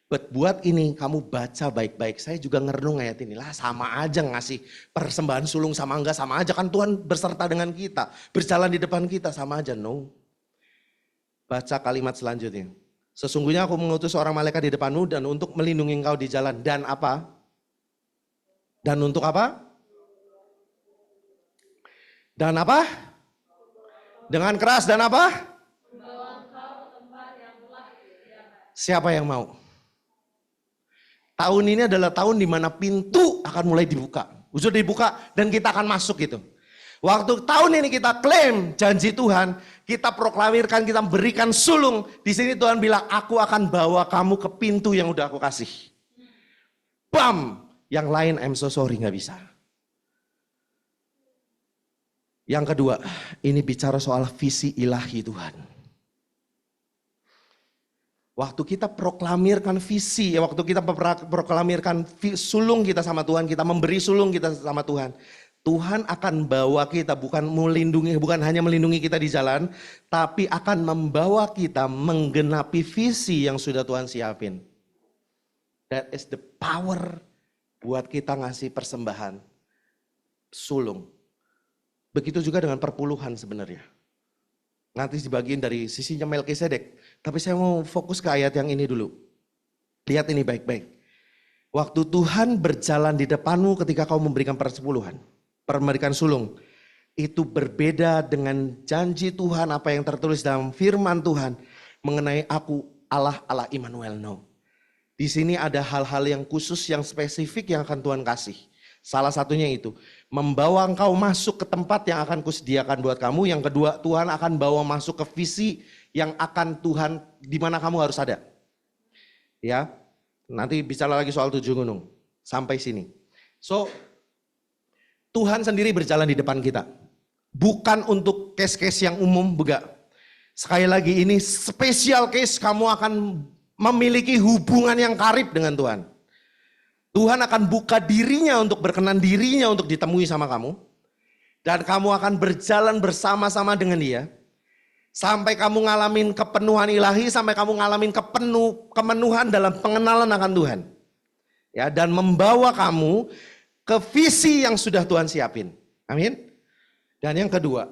Buat ini kamu baca baik-baik. Saya juga ngerenung ayat ini. Lah sama aja ngasih persembahan sulung sama enggak sama aja. Kan Tuhan berserta dengan kita. Berjalan di depan kita sama aja. No. Baca kalimat selanjutnya. Sesungguhnya aku mengutus seorang malaikat di depanmu dan untuk melindungi engkau di jalan. Dan apa? Dan untuk apa? Dan apa? Dengan keras dan apa? Siapa yang mau? Tahun ini adalah tahun di mana pintu akan mulai dibuka. Sudah dibuka dan kita akan masuk gitu. Waktu tahun ini kita klaim janji Tuhan, kita proklamirkan, kita berikan sulung. Di sini Tuhan bilang, aku akan bawa kamu ke pintu yang udah aku kasih. Bam! Yang lain I'm so sorry gak bisa. Yang kedua, ini bicara soal visi ilahi Tuhan. Waktu kita proklamirkan visi, waktu kita proklamirkan sulung kita sama Tuhan, kita memberi sulung kita sama Tuhan. Tuhan akan bawa kita bukan hanya melindungi kita di jalan, tapi akan membawa kita menggenapi visi yang sudah Tuhan siapin. That is the power buat kita ngasih persembahan sulung. Begitu juga dengan perpuluhan sebenarnya. Nanti dibagiin dari sisinya Melkisedek. Tapi saya mau fokus ke ayat yang ini dulu. Lihat ini baik-baik. Waktu Tuhan berjalan di depanmu ketika kau memberikan persepuluhan. Memberikan sulung. Itu berbeda dengan janji Tuhan apa yang tertulis dalam firman Tuhan. Mengenai aku Allah Immanuel. No. Di sini ada hal-hal yang khusus yang spesifik yang akan Tuhan kasih. Salah satunya itu, membawa engkau masuk ke tempat yang akan kusediakan buat kamu. Yang kedua, Tuhan akan bawa masuk ke visi yang akan Tuhan, di mana kamu harus ada. Ya, nanti bicara lagi soal 7 gunung. Sampai sini. So, Tuhan sendiri berjalan di depan kita. Bukan untuk case-case yang umum, enggak. Sekali lagi ini spesial case, kamu akan memiliki hubungan yang karib dengan Tuhan. Tuhan akan buka dirinya untuk berkenan dirinya untuk ditemui sama kamu. Dan kamu akan berjalan bersama-sama dengan dia. Sampai kamu ngalamin kepenuhan ilahi, sampai kamu ngalamin kemenuhan dalam pengenalan akan Tuhan. Ya, dan membawa kamu ke visi yang sudah Tuhan siapin. Amin. Dan yang kedua,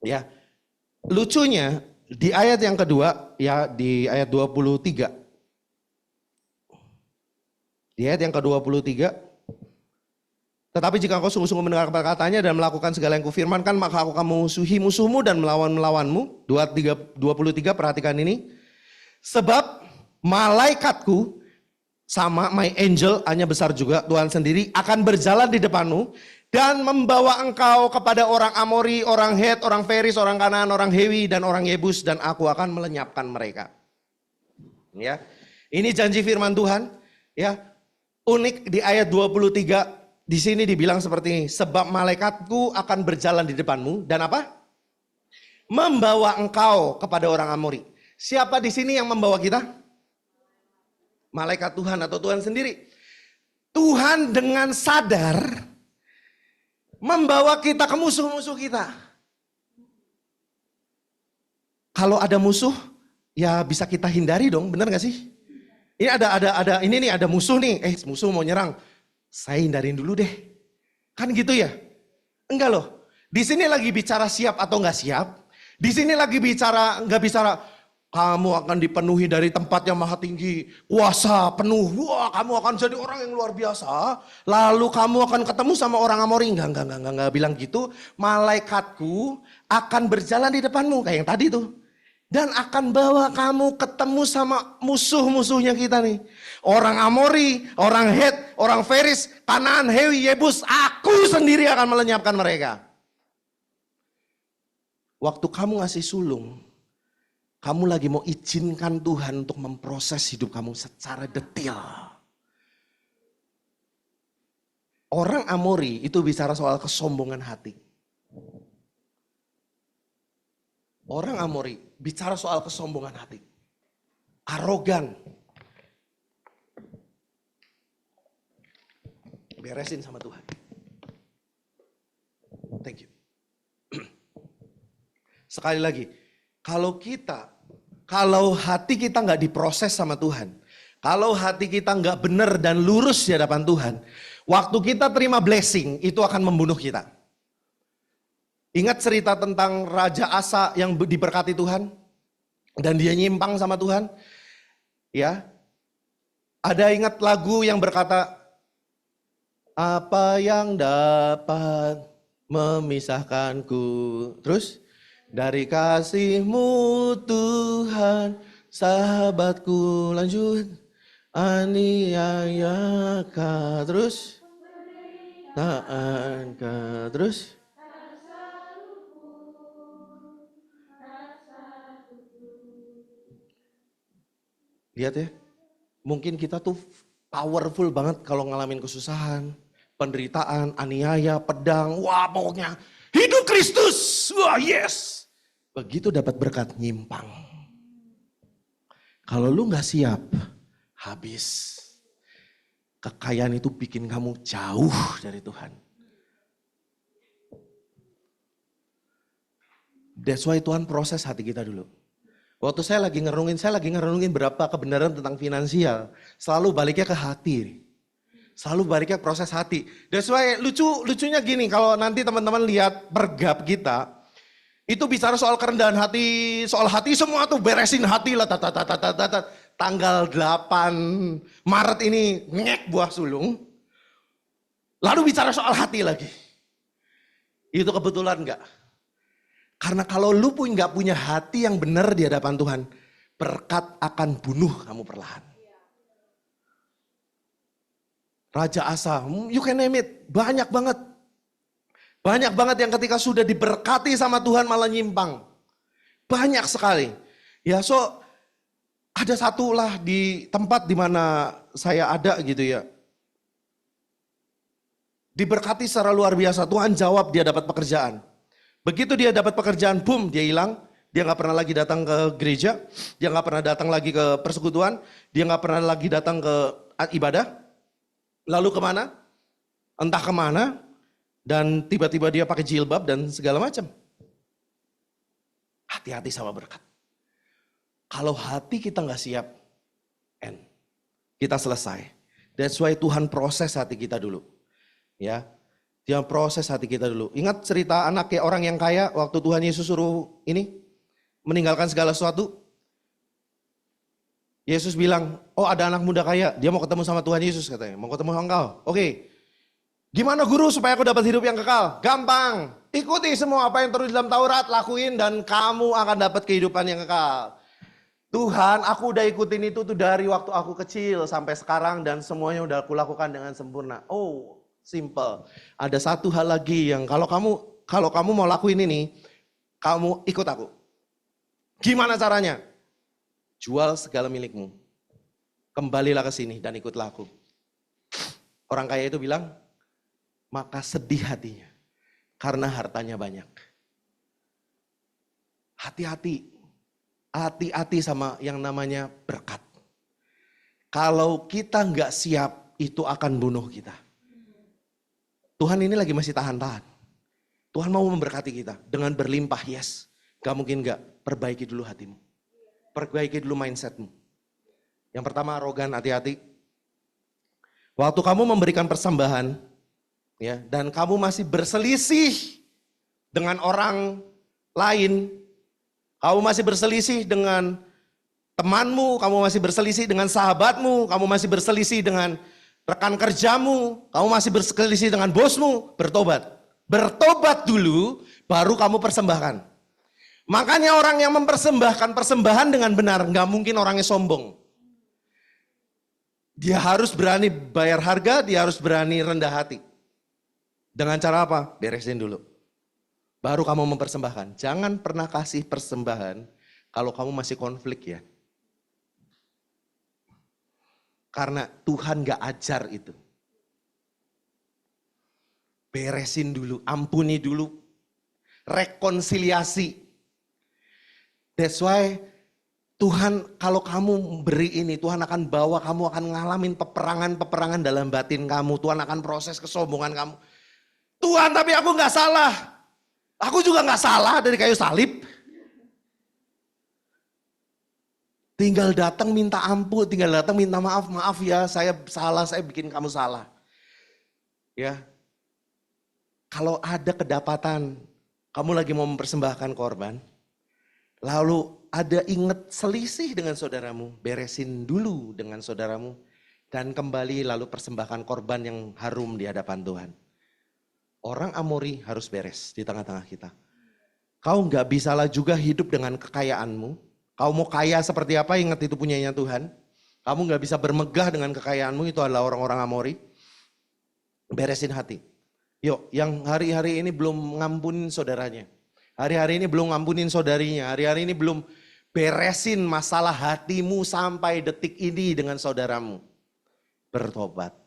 ya, lucunya di ayat yang kedua, ya di ayat 23. Di ayat yang ke-23, tetapi jika engkau sungguh-sungguh mendengar kata-katanya dan melakukan segala yang kufirmankan, maka aku akan memusuhi musuhmu dan melawan-melawanmu. 23, perhatikan ini. Sebab malaikatku, sama my angel, hanya besar juga, Tuhan sendiri, akan berjalan di depanmu dan membawa engkau kepada orang Amori, orang Het, orang Feris, orang Kanaan, orang Hewi, dan orang Yebus, dan aku akan melenyapkan mereka. Ya, ini janji firman Tuhan. Ya, unik di ayat 23, di sini dibilang seperti ini, sebab malaikatku akan berjalan di depanmu dan apa? Membawa engkau kepada orang Amori. Siapa di sini yang membawa kita? Malaikat Tuhan atau Tuhan sendiri. Tuhan dengan sadar membawa kita ke musuh-musuh kita. Kalau ada musuh, ya bisa kita hindari dong, benar gak sih? Ini ada musuh nih, musuh mau nyerang, saya hindarin dulu deh. Kan gitu ya? Enggak loh. Di sini lagi bicara siap atau nggak siap. Di sini lagi nggak bicara kamu akan dipenuhi dari tempat yang maha tinggi, kuasa penuh. Wah, kamu akan jadi orang yang luar biasa. Lalu kamu akan ketemu sama orang Amori. Enggak bilang gitu. Malaikatku akan berjalan di depanmu kayak yang tadi tuh. Dan akan bawa kamu ketemu sama musuh-musuhnya kita nih. Orang Amori, orang Het, orang Feris, Kanaan, Hewi, Yebus. Aku sendiri akan melenyapkan mereka. Waktu kamu ngasih sulung, kamu lagi mau izinkan Tuhan untuk memproses hidup kamu secara detail. Orang Amori itu bicara soal kesombongan hati. Orang Amori bicara soal kesombongan hati. Arogan. Beresin sama Tuhan. Thank you. Sekali lagi, kalau hati kita nggak diproses sama Tuhan, kalau hati kita nggak benar dan lurus di hadapan Tuhan, waktu kita terima blessing itu akan membunuh kita. Ingat cerita tentang Raja Asa yang diberkati Tuhan dan dia nyimpang sama Tuhan? Ya. Ada ingat lagu yang berkata, apa yang dapat memisahkanku? Terus, dari kasih-Mu Tuhan, sahabatku lanjut aniaya-Kau. Terus, taat-Kau. Terus, lihat ya, mungkin kita tuh powerful banget kalau ngalamin kesusahan, penderitaan, aniaya, pedang, wah pokoknya hidup Kristus, wah yes. Begitu dapat berkat nyimpang. Kalau lu gak siap, habis. Kekayaan itu bikin kamu jauh dari Tuhan. That's why Tuhan proses hati kita dulu. Waktu saya lagi ngerungin berapa kebenaran tentang finansial. Selalu baliknya ke hati. Selalu baliknya ke proses hati. That's why lucunya gini, kalau nanti teman-teman lihat pergab kita, itu bicara soal kerendahan hati, soal hati semua tuh beresin hati lah. Tanggal 8 Maret ini ngek buah sulung. Lalu bicara soal hati lagi. Itu kebetulan enggak? Karena kalau lu pun nggak punya hati yang benar di hadapan Tuhan, berkat akan bunuh kamu perlahan. Raja Asa, you can name it, banyak banget. Banyak banget yang ketika sudah diberkati sama Tuhan malah nyimpang. Banyak sekali. Ya so, ada satu lah di tempat di mana saya ada gitu ya. Diberkati secara luar biasa, Tuhan jawab dia dapat pekerjaan. Begitu dia dapat pekerjaan, boom, dia hilang. Dia gak pernah lagi datang ke gereja. Dia gak pernah datang lagi ke persekutuan. Dia gak pernah lagi datang ke ibadah. Lalu kemana? Entah kemana. Dan tiba-tiba dia pakai jilbab dan segala macam. Hati-hati sama berkat. Kalau hati kita gak siap, kita selesai. That's why Tuhan proses hati kita dulu. Ya, dia proses hati kita dulu. Ingat cerita anak kayak orang yang kaya waktu Tuhan Yesus suruh ini meninggalkan segala sesuatu. Yesus bilang, oh ada anak muda kaya, dia mau ketemu sama Tuhan Yesus katanya, mau ketemu sama engkau. Oke, gimana guru supaya aku dapat hidup yang kekal? Gampang, ikuti semua apa yang tertulis dalam Taurat, lakuin dan kamu akan dapat kehidupan yang kekal. Tuhan, aku udah ikutin itu tuh dari waktu aku kecil sampai sekarang dan semuanya udah aku lakukan dengan sempurna. Oh, simple. Ada satu hal lagi yang kalau kamu mau lakuin ini, kamu ikut aku. Gimana caranya? Jual segala milikmu. Kembalilah ke sini dan ikutlah aku. Orang kaya itu bilang, maka sedih hatinya karena hartanya banyak. Hati-hati. Hati-hati sama yang namanya berkat. Kalau kita nggak siap, itu akan bunuh kita. Tuhan ini lagi masih tahan-tahan. Tuhan mau memberkati kita dengan berlimpah, yes. Gak mungkin nggak, perbaiki dulu hatimu. Perbaiki dulu mindsetmu. Yang pertama arogan, hati-hati. Waktu kamu memberikan persembahan, ya, dan kamu masih berselisih dengan orang lain, kamu masih berselisih dengan temanmu, kamu masih berselisih dengan sahabatmu, kamu masih berselisih dengan rekan kerjamu, kamu masih berselisih dengan bosmu, bertobat. Bertobat dulu, baru kamu persembahkan. Makanya orang yang mempersembahkan persembahan dengan benar, nggak mungkin orangnya sombong. Dia harus berani bayar harga, dia harus berani rendah hati. Dengan cara apa? Beresin dulu. Baru kamu mempersembahkan. Jangan pernah kasih persembahan kalau kamu masih konflik ya. Karena Tuhan gak ajar itu. Beresin dulu, ampuni dulu. Rekonsiliasi. That's why Tuhan kalau kamu beri ini, Tuhan akan bawa kamu akan ngalamin peperangan-peperangan dalam batin kamu. Tuhan akan proses kesombongan kamu. Tuhan tapi aku gak salah. Aku juga gak salah dari kayu salib. Tinggal datang minta ampun, tinggal datang minta maaf, maaf ya saya salah, saya bikin kamu salah. Ya, kalau ada kedapatan, kamu lagi mau mempersembahkan korban, lalu ada ingat selisih dengan saudaramu, beresin dulu dengan saudaramu, dan kembali lalu persembahkan korban yang harum di hadapan Tuhan. Orang Amori harus beres di tengah-tengah kita. Kau nggak bisalah juga hidup dengan kekayaanmu. Kau mau kaya seperti apa, ingat itu punyanya Tuhan. Kamu nggak bisa bermegah dengan kekayaanmu, itu adalah orang-orang Amori. Beresin hati. Yuk, yang hari-hari ini belum ngampunin saudaranya. Hari-hari ini belum ngampunin saudarinya. Hari-hari ini belum beresin masalah hatimu sampai detik ini dengan saudaramu. Bertobat.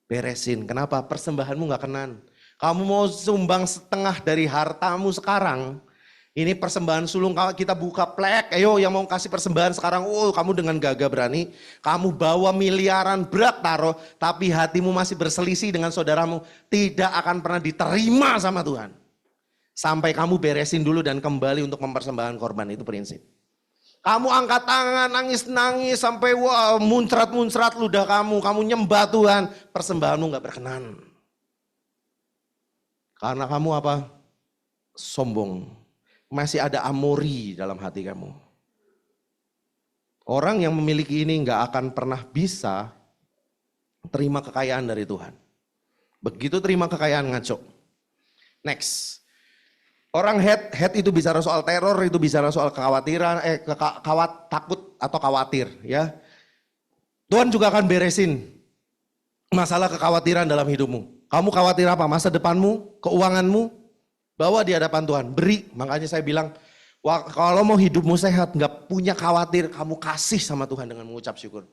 Beresin. Kenapa? Persembahanmu gak kenan. Kamu mau sumbang setengah dari hartamu sekarang. Ini persembahan sulung kita buka plek. Ayo yang mau kasih persembahan sekarang. Oh kamu dengan gagah berani. Kamu bawa miliaran berat taruh. Tapi hatimu masih berselisih dengan saudaramu. Tidak akan pernah diterima sama Tuhan. Sampai kamu beresin dulu dan kembali untuk mempersembahkan korban. Itu prinsip. Kamu angkat tangan, nangis-nangis sampai wah, muncrat-muncrat ludah kamu. Kamu nyembah Tuhan, persembahanmu gak berkenan. Karena kamu apa? Sombong. Masih ada amori dalam hati kamu. Orang yang memiliki ini gak akan pernah bisa terima kekayaan dari Tuhan. Begitu terima kekayaan ngaco. Next. Orang head itu bicara soal teror, itu bicara soal kekhawatiran, takut atau khawatir ya. Tuhan juga akan beresin masalah kekhawatiran dalam hidupmu. Kamu khawatir apa? Masa depanmu, keuanganmu, bawa di hadapan Tuhan, beri. Makanya saya bilang, wah, kalau mau hidupmu sehat, nggak punya khawatir, kamu kasih sama Tuhan dengan mengucap syukur.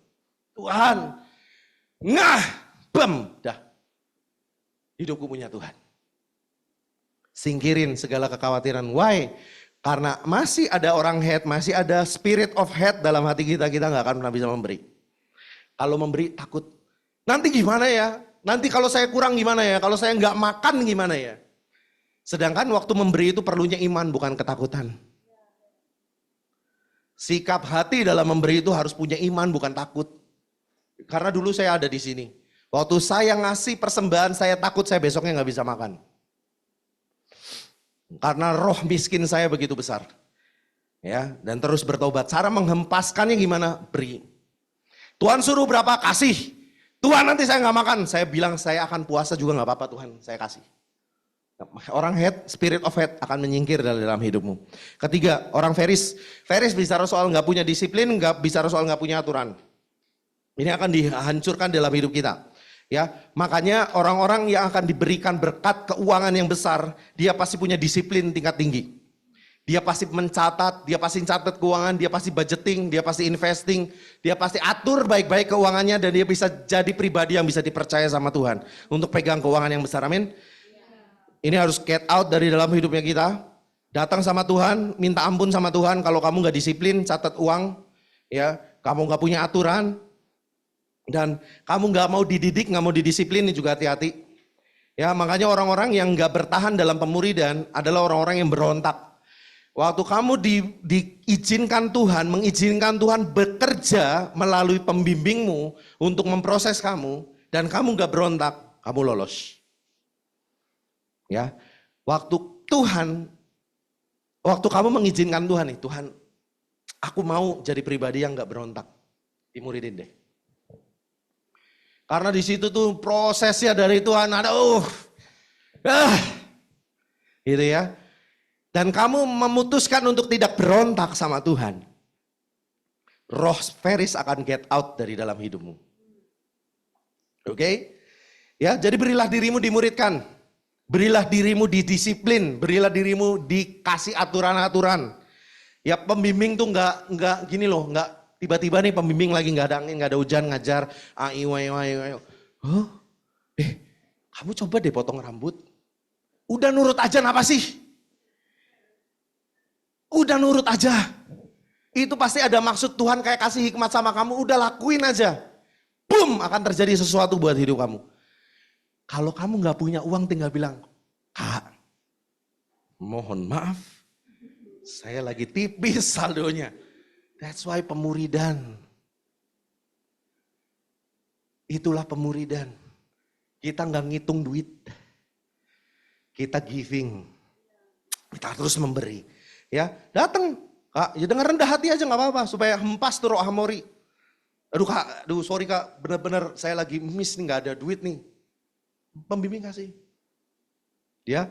Tuhan, dah. Hidupku punya Tuhan. Singkirin segala kekhawatiran. Why? Karena masih ada orang head, masih ada spirit of head dalam hati kita, kita nggak akan pernah bisa memberi. Kalau memberi takut, nanti gimana ya? Nanti kalau saya kurang gimana ya? Kalau saya nggak makan gimana ya? Sedangkan waktu memberi itu perlunya iman, bukan ketakutan. Sikap hati dalam memberi itu harus punya iman, bukan takut. Karena dulu saya ada di sini. Waktu saya ngasih persembahan, saya takut saya besoknya nggak bisa makan. Karena roh miskin saya begitu besar. Ya, dan terus bertobat. Cara menghempaskannya gimana? Beri. Tuhan suruh berapa? Kasih. Tuhan nanti saya nggak makan. Saya bilang saya akan puasa juga nggak apa-apa Tuhan, saya kasih. Orang head, spirit of head akan menyingkir dari dalam hidupmu. Ketiga, orang Feris. Feris bicara soal nggak punya disiplin, nggak bicara soal nggak punya aturan. Ini akan dihancurkan dalam hidup kita. Ya, makanya orang-orang yang akan diberikan berkat keuangan yang besar, dia pasti punya disiplin tingkat tinggi. Dia pasti mencatat, dia pasti catat keuangan, dia pasti budgeting, dia pasti investing, dia pasti atur baik-baik keuangannya dan dia bisa jadi pribadi yang bisa dipercaya sama Tuhan untuk pegang keuangan yang besar. Amin. Ini harus get out dari dalam hidupnya kita. Datang sama Tuhan, minta ampun sama Tuhan kalau kamu nggak disiplin, catat uang, ya, kamu nggak punya aturan, dan kamu nggak mau dididik, nggak mau didisiplin, ini juga hati-hati. Ya, makanya orang-orang yang nggak bertahan dalam pemuridan adalah orang-orang yang berontak. Waktu kamu diizinkan Tuhan, mengizinkan Tuhan bekerja melalui pembimbingmu untuk memproses kamu, dan kamu gak berontak, kamu lolos. Ya, waktu kamu mengizinkan Tuhan nih, Tuhan, aku mau jadi pribadi yang gak berontak, dimuridin deh. Karena di situ tuh prosesnya dari Tuhan ada, gitu ya. Dan kamu memutuskan untuk tidak berontak sama Tuhan. Roh Feris akan get out dari dalam hidupmu. Oke? Ya, jadi berilah dirimu dimuridkan. Berilah dirimu didisiplin, berilah dirimu dikasih aturan-aturan. Ya, pembimbing tuh nggak gini loh, nggak tiba-tiba nih pembimbing lagi nggak ada angin, nggak ada hujan ngajar, ayo. Kamu coba deh potong rambut. Udah nurut aja apa sih? Udah nurut aja. Itu pasti ada maksud Tuhan kayak kasih hikmat sama kamu. Udah lakuin aja. Boom, akan terjadi sesuatu buat hidup kamu. Kalau kamu gak punya uang tinggal bilang, Kak, mohon maaf. Saya lagi tipis saldonya. That's why pemuridan. Itulah pemuridan. Kita gak ngitung duit. Kita giving. Kita terus memberi. Ya, datang, Kak, ya dengan rendah hati aja nggak apa-apa supaya hempas tuh roh Hamori. Aduh Kak, sorry Kak, bener-bener saya lagi miss nih, nggak ada duit nih. Pembimbing kasih. Ya,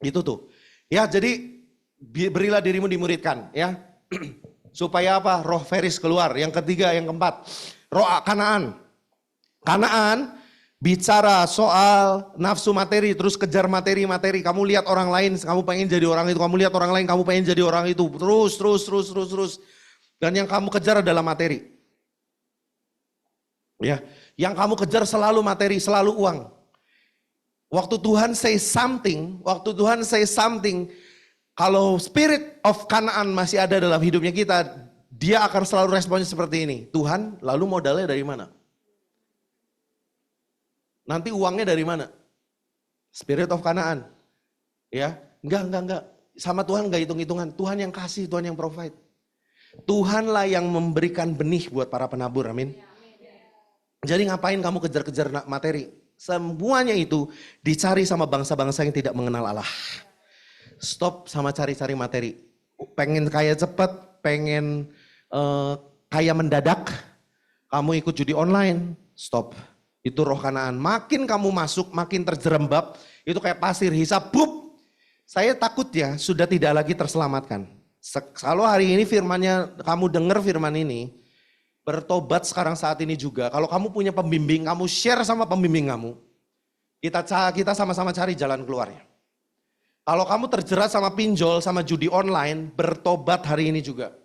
itu tuh. Ya, jadi berilah dirimu dimuridkan, ya. Supaya apa? Roh Feris keluar. Yang ketiga, yang keempat, roh Kanaan. Kanaan bicara soal nafsu materi, terus kejar materi. Kamu lihat orang lain, kamu pengen jadi orang itu. Kamu lihat orang lain, kamu pengen jadi orang itu. Terus. Dan yang kamu kejar adalah materi. Ya, yang kamu kejar selalu materi, selalu uang. Waktu Tuhan say something, kalau spirit of Kanaan masih ada dalam hidupnya kita, dia akan selalu responnya seperti ini. Tuhan, lalu modalnya dari mana? Nanti uangnya dari mana? Spirit of Kanaan. Ya, enggak. Sama Tuhan enggak hitung-hitungan. Tuhan yang kasih, Tuhan yang provide. Tuhanlah yang memberikan benih buat para penabur, amin. Jadi ngapain kamu kejar-kejar materi? Semuanya itu dicari sama bangsa-bangsa yang tidak mengenal Allah. Stop sama cari-cari materi. Pengen kaya cepat, pengen kaya mendadak. Kamu ikut judi online, stop. Itu roh Kanaan. Makin kamu masuk, makin terjerembab. Itu kayak pasir hisap, bup. Saya takut ya, sudah tidak lagi terselamatkan. Kalau hari ini firmannya, kamu dengar firman ini, bertobat sekarang saat ini juga. Kalau kamu punya pembimbing, kamu share sama pembimbing kamu. Kita sama-sama cari jalan keluarnya. Kalau kamu terjerat sama pinjol, sama judi online, bertobat hari ini juga.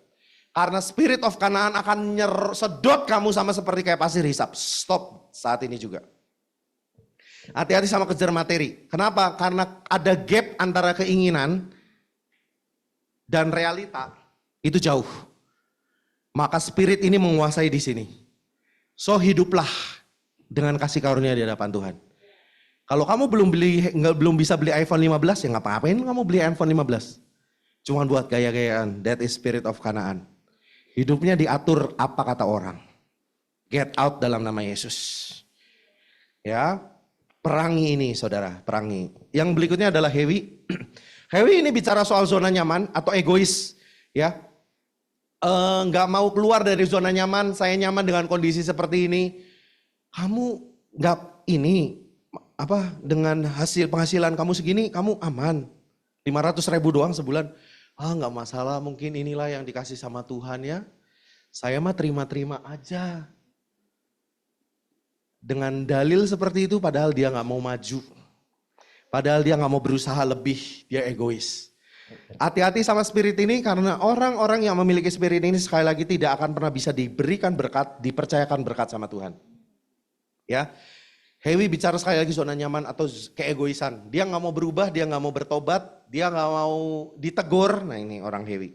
Karena spirit of Kanaan akan sedot kamu sama seperti kayak pasir hisap. Stop saat ini juga. Hati-hati sama kejar materi. Kenapa? Karena ada gap antara keinginan dan realita. Itu jauh. Maka spirit ini menguasai di sini. So hiduplah dengan kasih karunia di hadapan Tuhan. Kalau kamu belum bisa beli iPhone 15, ya nggak apa-apain kamu beli iPhone 15. Cuman buat gaya-gayaan. That is spirit of Kanaan. Hidupnya diatur apa kata orang. Get out dalam nama Yesus. Ya, perangi ini saudara, perangi. Yang berikutnya adalah hewi. Hewi ini bicara soal zona nyaman atau egois. Ya, nggak mau keluar dari zona nyaman, saya nyaman dengan kondisi seperti ini. Kamu nggak ini, dengan hasil penghasilan kamu segini, kamu aman. 500.000 doang sebulan. Nggak masalah, mungkin inilah yang dikasih sama Tuhan ya. Saya mah terima-terima aja. Dengan dalil seperti itu padahal dia nggak mau maju. Padahal dia nggak mau berusaha lebih, dia egois. Hati-hati sama spirit ini karena orang-orang yang memiliki spirit ini sekali lagi tidak akan pernah bisa diberikan berkat, dipercayakan berkat sama Tuhan. Ya, Hewi bicara sekali lagi zona nyaman atau keegoisan. Dia nggak mau berubah, dia nggak mau bertobat, dia nggak mau ditegur. Nah ini orang Hewi.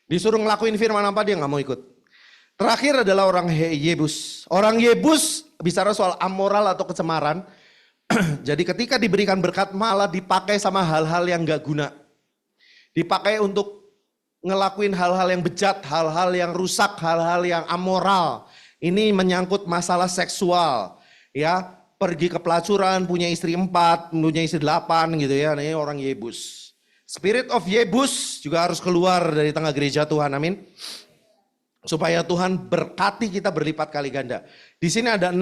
Disuruh ngelakuin firman apa dia nggak mau ikut. Terakhir adalah orang Yebus. Orang Yebus bicara soal amoral atau kecemaran. Jadi ketika diberikan berkat malah dipakai sama hal-hal yang gak guna. Dipakai untuk ngelakuin hal-hal yang bejat, hal-hal yang rusak, hal-hal yang amoral. Ini menyangkut masalah seksual. Ya, pergi ke pelacuran, punya istri 4, punya istri 8 gitu ya. Ini orang Yebus. Spirit of Yebus juga harus keluar dari tengah gereja Tuhan, amin. Supaya Tuhan berkati kita berlipat kali ganda. Di sini ada 6.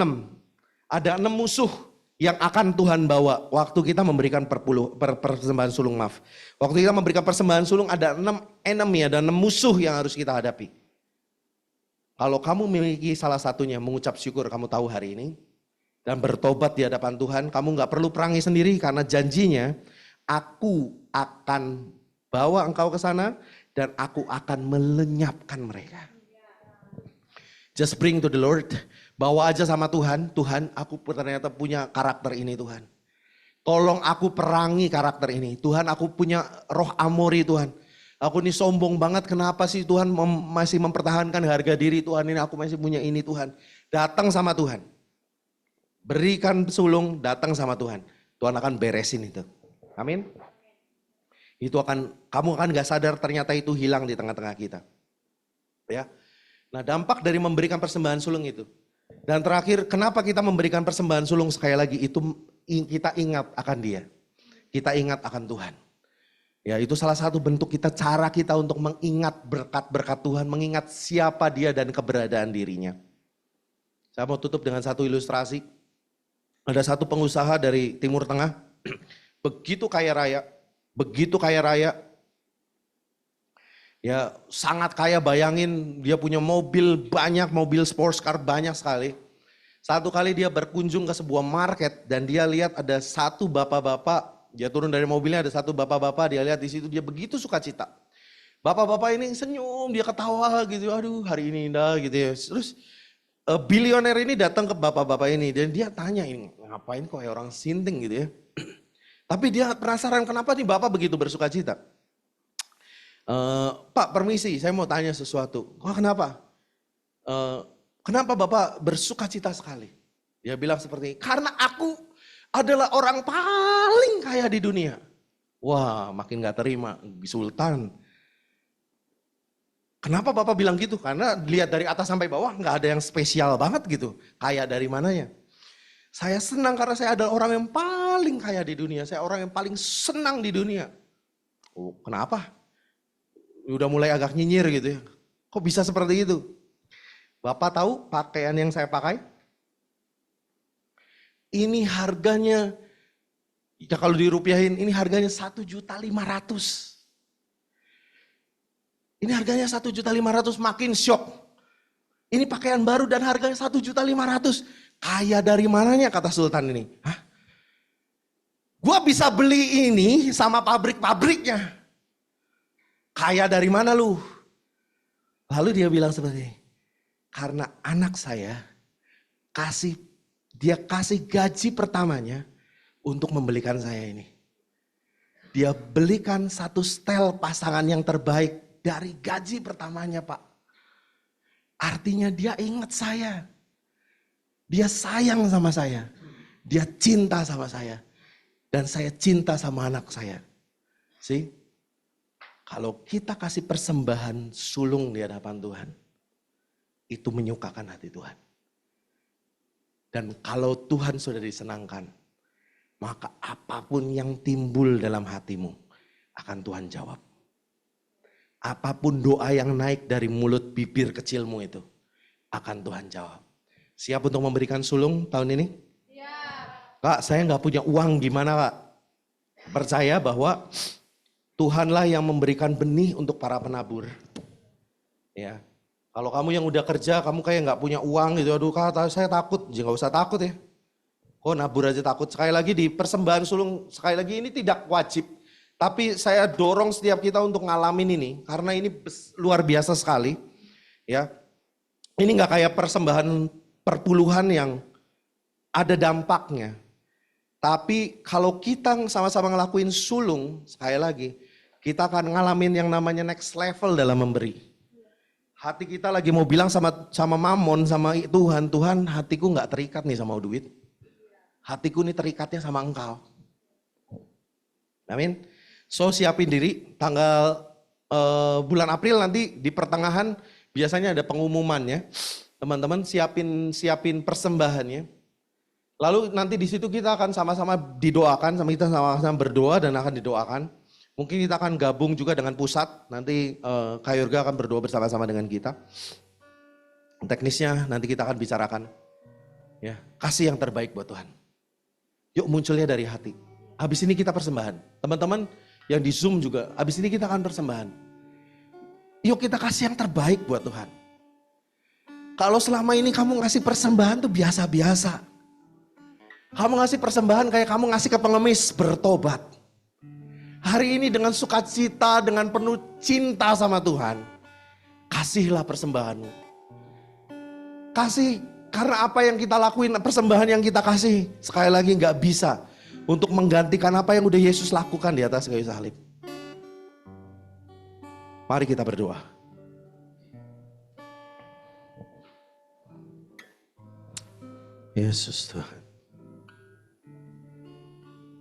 Ada 6 musuh yang akan Tuhan bawa waktu kita memberikan persembahan sulung, maaf. Waktu kita memberikan persembahan sulung ada 6 enemy, ada 6 musuh yang harus kita hadapi. Kalau kamu memiliki salah satunya, mengucap syukur kamu tahu hari ini. Dan bertobat di hadapan Tuhan, kamu gak perlu perangi sendiri karena janjinya, aku akan bawa engkau ke sana dan aku akan melenyapkan mereka. Just bring to the Lord. Bawa aja sama Tuhan. Tuhan, aku ternyata punya karakter ini Tuhan. Tolong aku perangi karakter ini. Tuhan, aku punya roh amori Tuhan. Aku ini sombong banget. Kenapa sih Tuhan masih mempertahankan harga diri Tuhan ini. Aku masih punya ini Tuhan. Datang sama Tuhan. Berikan sulung, datang sama Tuhan. Tuhan akan beresin itu. Amin. Kamu akan gak sadar ternyata itu hilang di tengah-tengah kita. Ya. Nah, dampak dari memberikan persembahan sulung itu. Dan terakhir, kenapa kita memberikan persembahan sulung sekali lagi itu kita ingat akan dia. Kita ingat akan Tuhan. Ya, itu salah satu bentuk cara kita untuk mengingat berkat-berkat Tuhan, mengingat siapa dia dan keberadaan dirinya. Saya mau tutup dengan satu ilustrasi. Ada satu pengusaha dari Timur Tengah, begitu kaya raya, ya sangat kaya, bayangin dia punya mobil banyak, mobil sports car banyak sekali. Satu kali dia berkunjung ke sebuah market dan dia lihat ada satu bapak-bapak, dia turun dari mobilnya ada satu bapak-bapak, dia lihat di situ dia begitu sukacita. Bapak-bapak ini senyum, dia ketawa gitu, aduh hari ini indah gitu ya. Terus bilioner ini datang ke bapak-bapak ini dan dia tanya ini ngapain kok kayak orang sinting gitu ya. Tapi dia penasaran kenapa nih bapak begitu bersukacita. Pak permisi, saya mau tanya sesuatu. Kenapa? Kenapa Bapak bersukacita sekali? Dia bilang seperti ini, karena aku adalah orang paling kaya di dunia. Wah, makin gak terima, Sultan. Kenapa Bapak bilang gitu? Karena lihat dari atas sampai bawah gak ada yang spesial banget gitu. Kaya dari mananya? Saya senang karena saya adalah orang yang paling kaya di dunia. Saya orang yang paling senang di dunia. Oh, kenapa? Udah mulai agak nyinyir gitu ya. Kok bisa seperti itu? Bapak tahu pakaian yang saya pakai? Ini harganya, ya kalau dirupiahin, ini harganya 1.500.000. Ini harganya 1.500.000, makin syok. Ini pakaian baru dan harganya 1.500.000. Kaya dari mananya kata Sultan ini? Hah? Gua bisa beli ini sama pabrik-pabriknya. Kaya dari mana lu? Lalu dia bilang seperti ini, karena anak saya dia kasih gaji pertamanya untuk membelikan saya ini. Dia belikan satu setel pasangan yang terbaik dari gaji pertamanya Pak. Artinya dia ingat saya. Dia sayang sama saya. Dia cinta sama saya. Dan saya cinta sama anak saya. See? Kalau kita kasih persembahan sulung di hadapan Tuhan, itu menyukakan hati Tuhan. Dan kalau Tuhan sudah disenangkan, maka apapun yang timbul dalam hatimu akan Tuhan jawab. Apapun doa yang naik dari mulut bibir kecilmu itu akan Tuhan jawab. Siap untuk memberikan sulung tahun ini? Siap. Kak, saya nggak punya uang, gimana Kak? Percaya bahwa Tuhanlah yang memberikan benih untuk para penabur. Ya, kalau kamu yang udah kerja, kamu kayak nggak punya uang gitu, aduh Kak, saya takut, nggak usah takut ya. Kok nabur aja takut? Sekali lagi di persembahan sulung, sekali lagi ini tidak wajib. Tapi saya dorong setiap kita untuk ngalamin ini, karena ini luar biasa sekali. Ya, ini nggak kayak persembahan perpuluhan yang ada dampaknya. Tapi kalau kita sama-sama ngelakuin sulung, sekali lagi, kita akan ngalamin yang namanya next level dalam memberi. Hati kita lagi mau bilang sama Mamon, sama Tuhan, Tuhan hatiku nggak terikat nih sama duit. Hatiku nih terikatnya sama Engkau. Amin. So siapin diri, tanggal bulan April nanti di pertengahan biasanya ada pengumumannya. Teman-teman siapin persembahannya. Lalu nanti di situ kita akan sama-sama didoakan, kita sama-sama berdoa dan akan didoakan. Mungkin kita akan gabung juga dengan pusat, nanti Kak Yorga akan berdoa bersama-sama dengan kita. Teknisnya nanti kita akan bicarakan. Ya, kasih yang terbaik buat Tuhan. Yuk munculnya dari hati. Habis ini kita persembahan. Teman-teman yang di Zoom juga, habis ini kita akan persembahan. Yuk kita kasih yang terbaik buat Tuhan. Kalau selama ini kamu ngasih persembahan tuh biasa-biasa. Kamu ngasih persembahan kayak kamu ngasih ke pengemis, bertobat. Hari ini dengan sukacita, dengan penuh cinta sama Tuhan, kasihlah persembahanmu. Kasih, karena apa yang kita lakuin, persembahan yang kita kasih, sekali lagi gak bisa untuk menggantikan apa yang udah Yesus lakukan di atas kayu salib. Mari kita berdoa. Yesus Tuhan.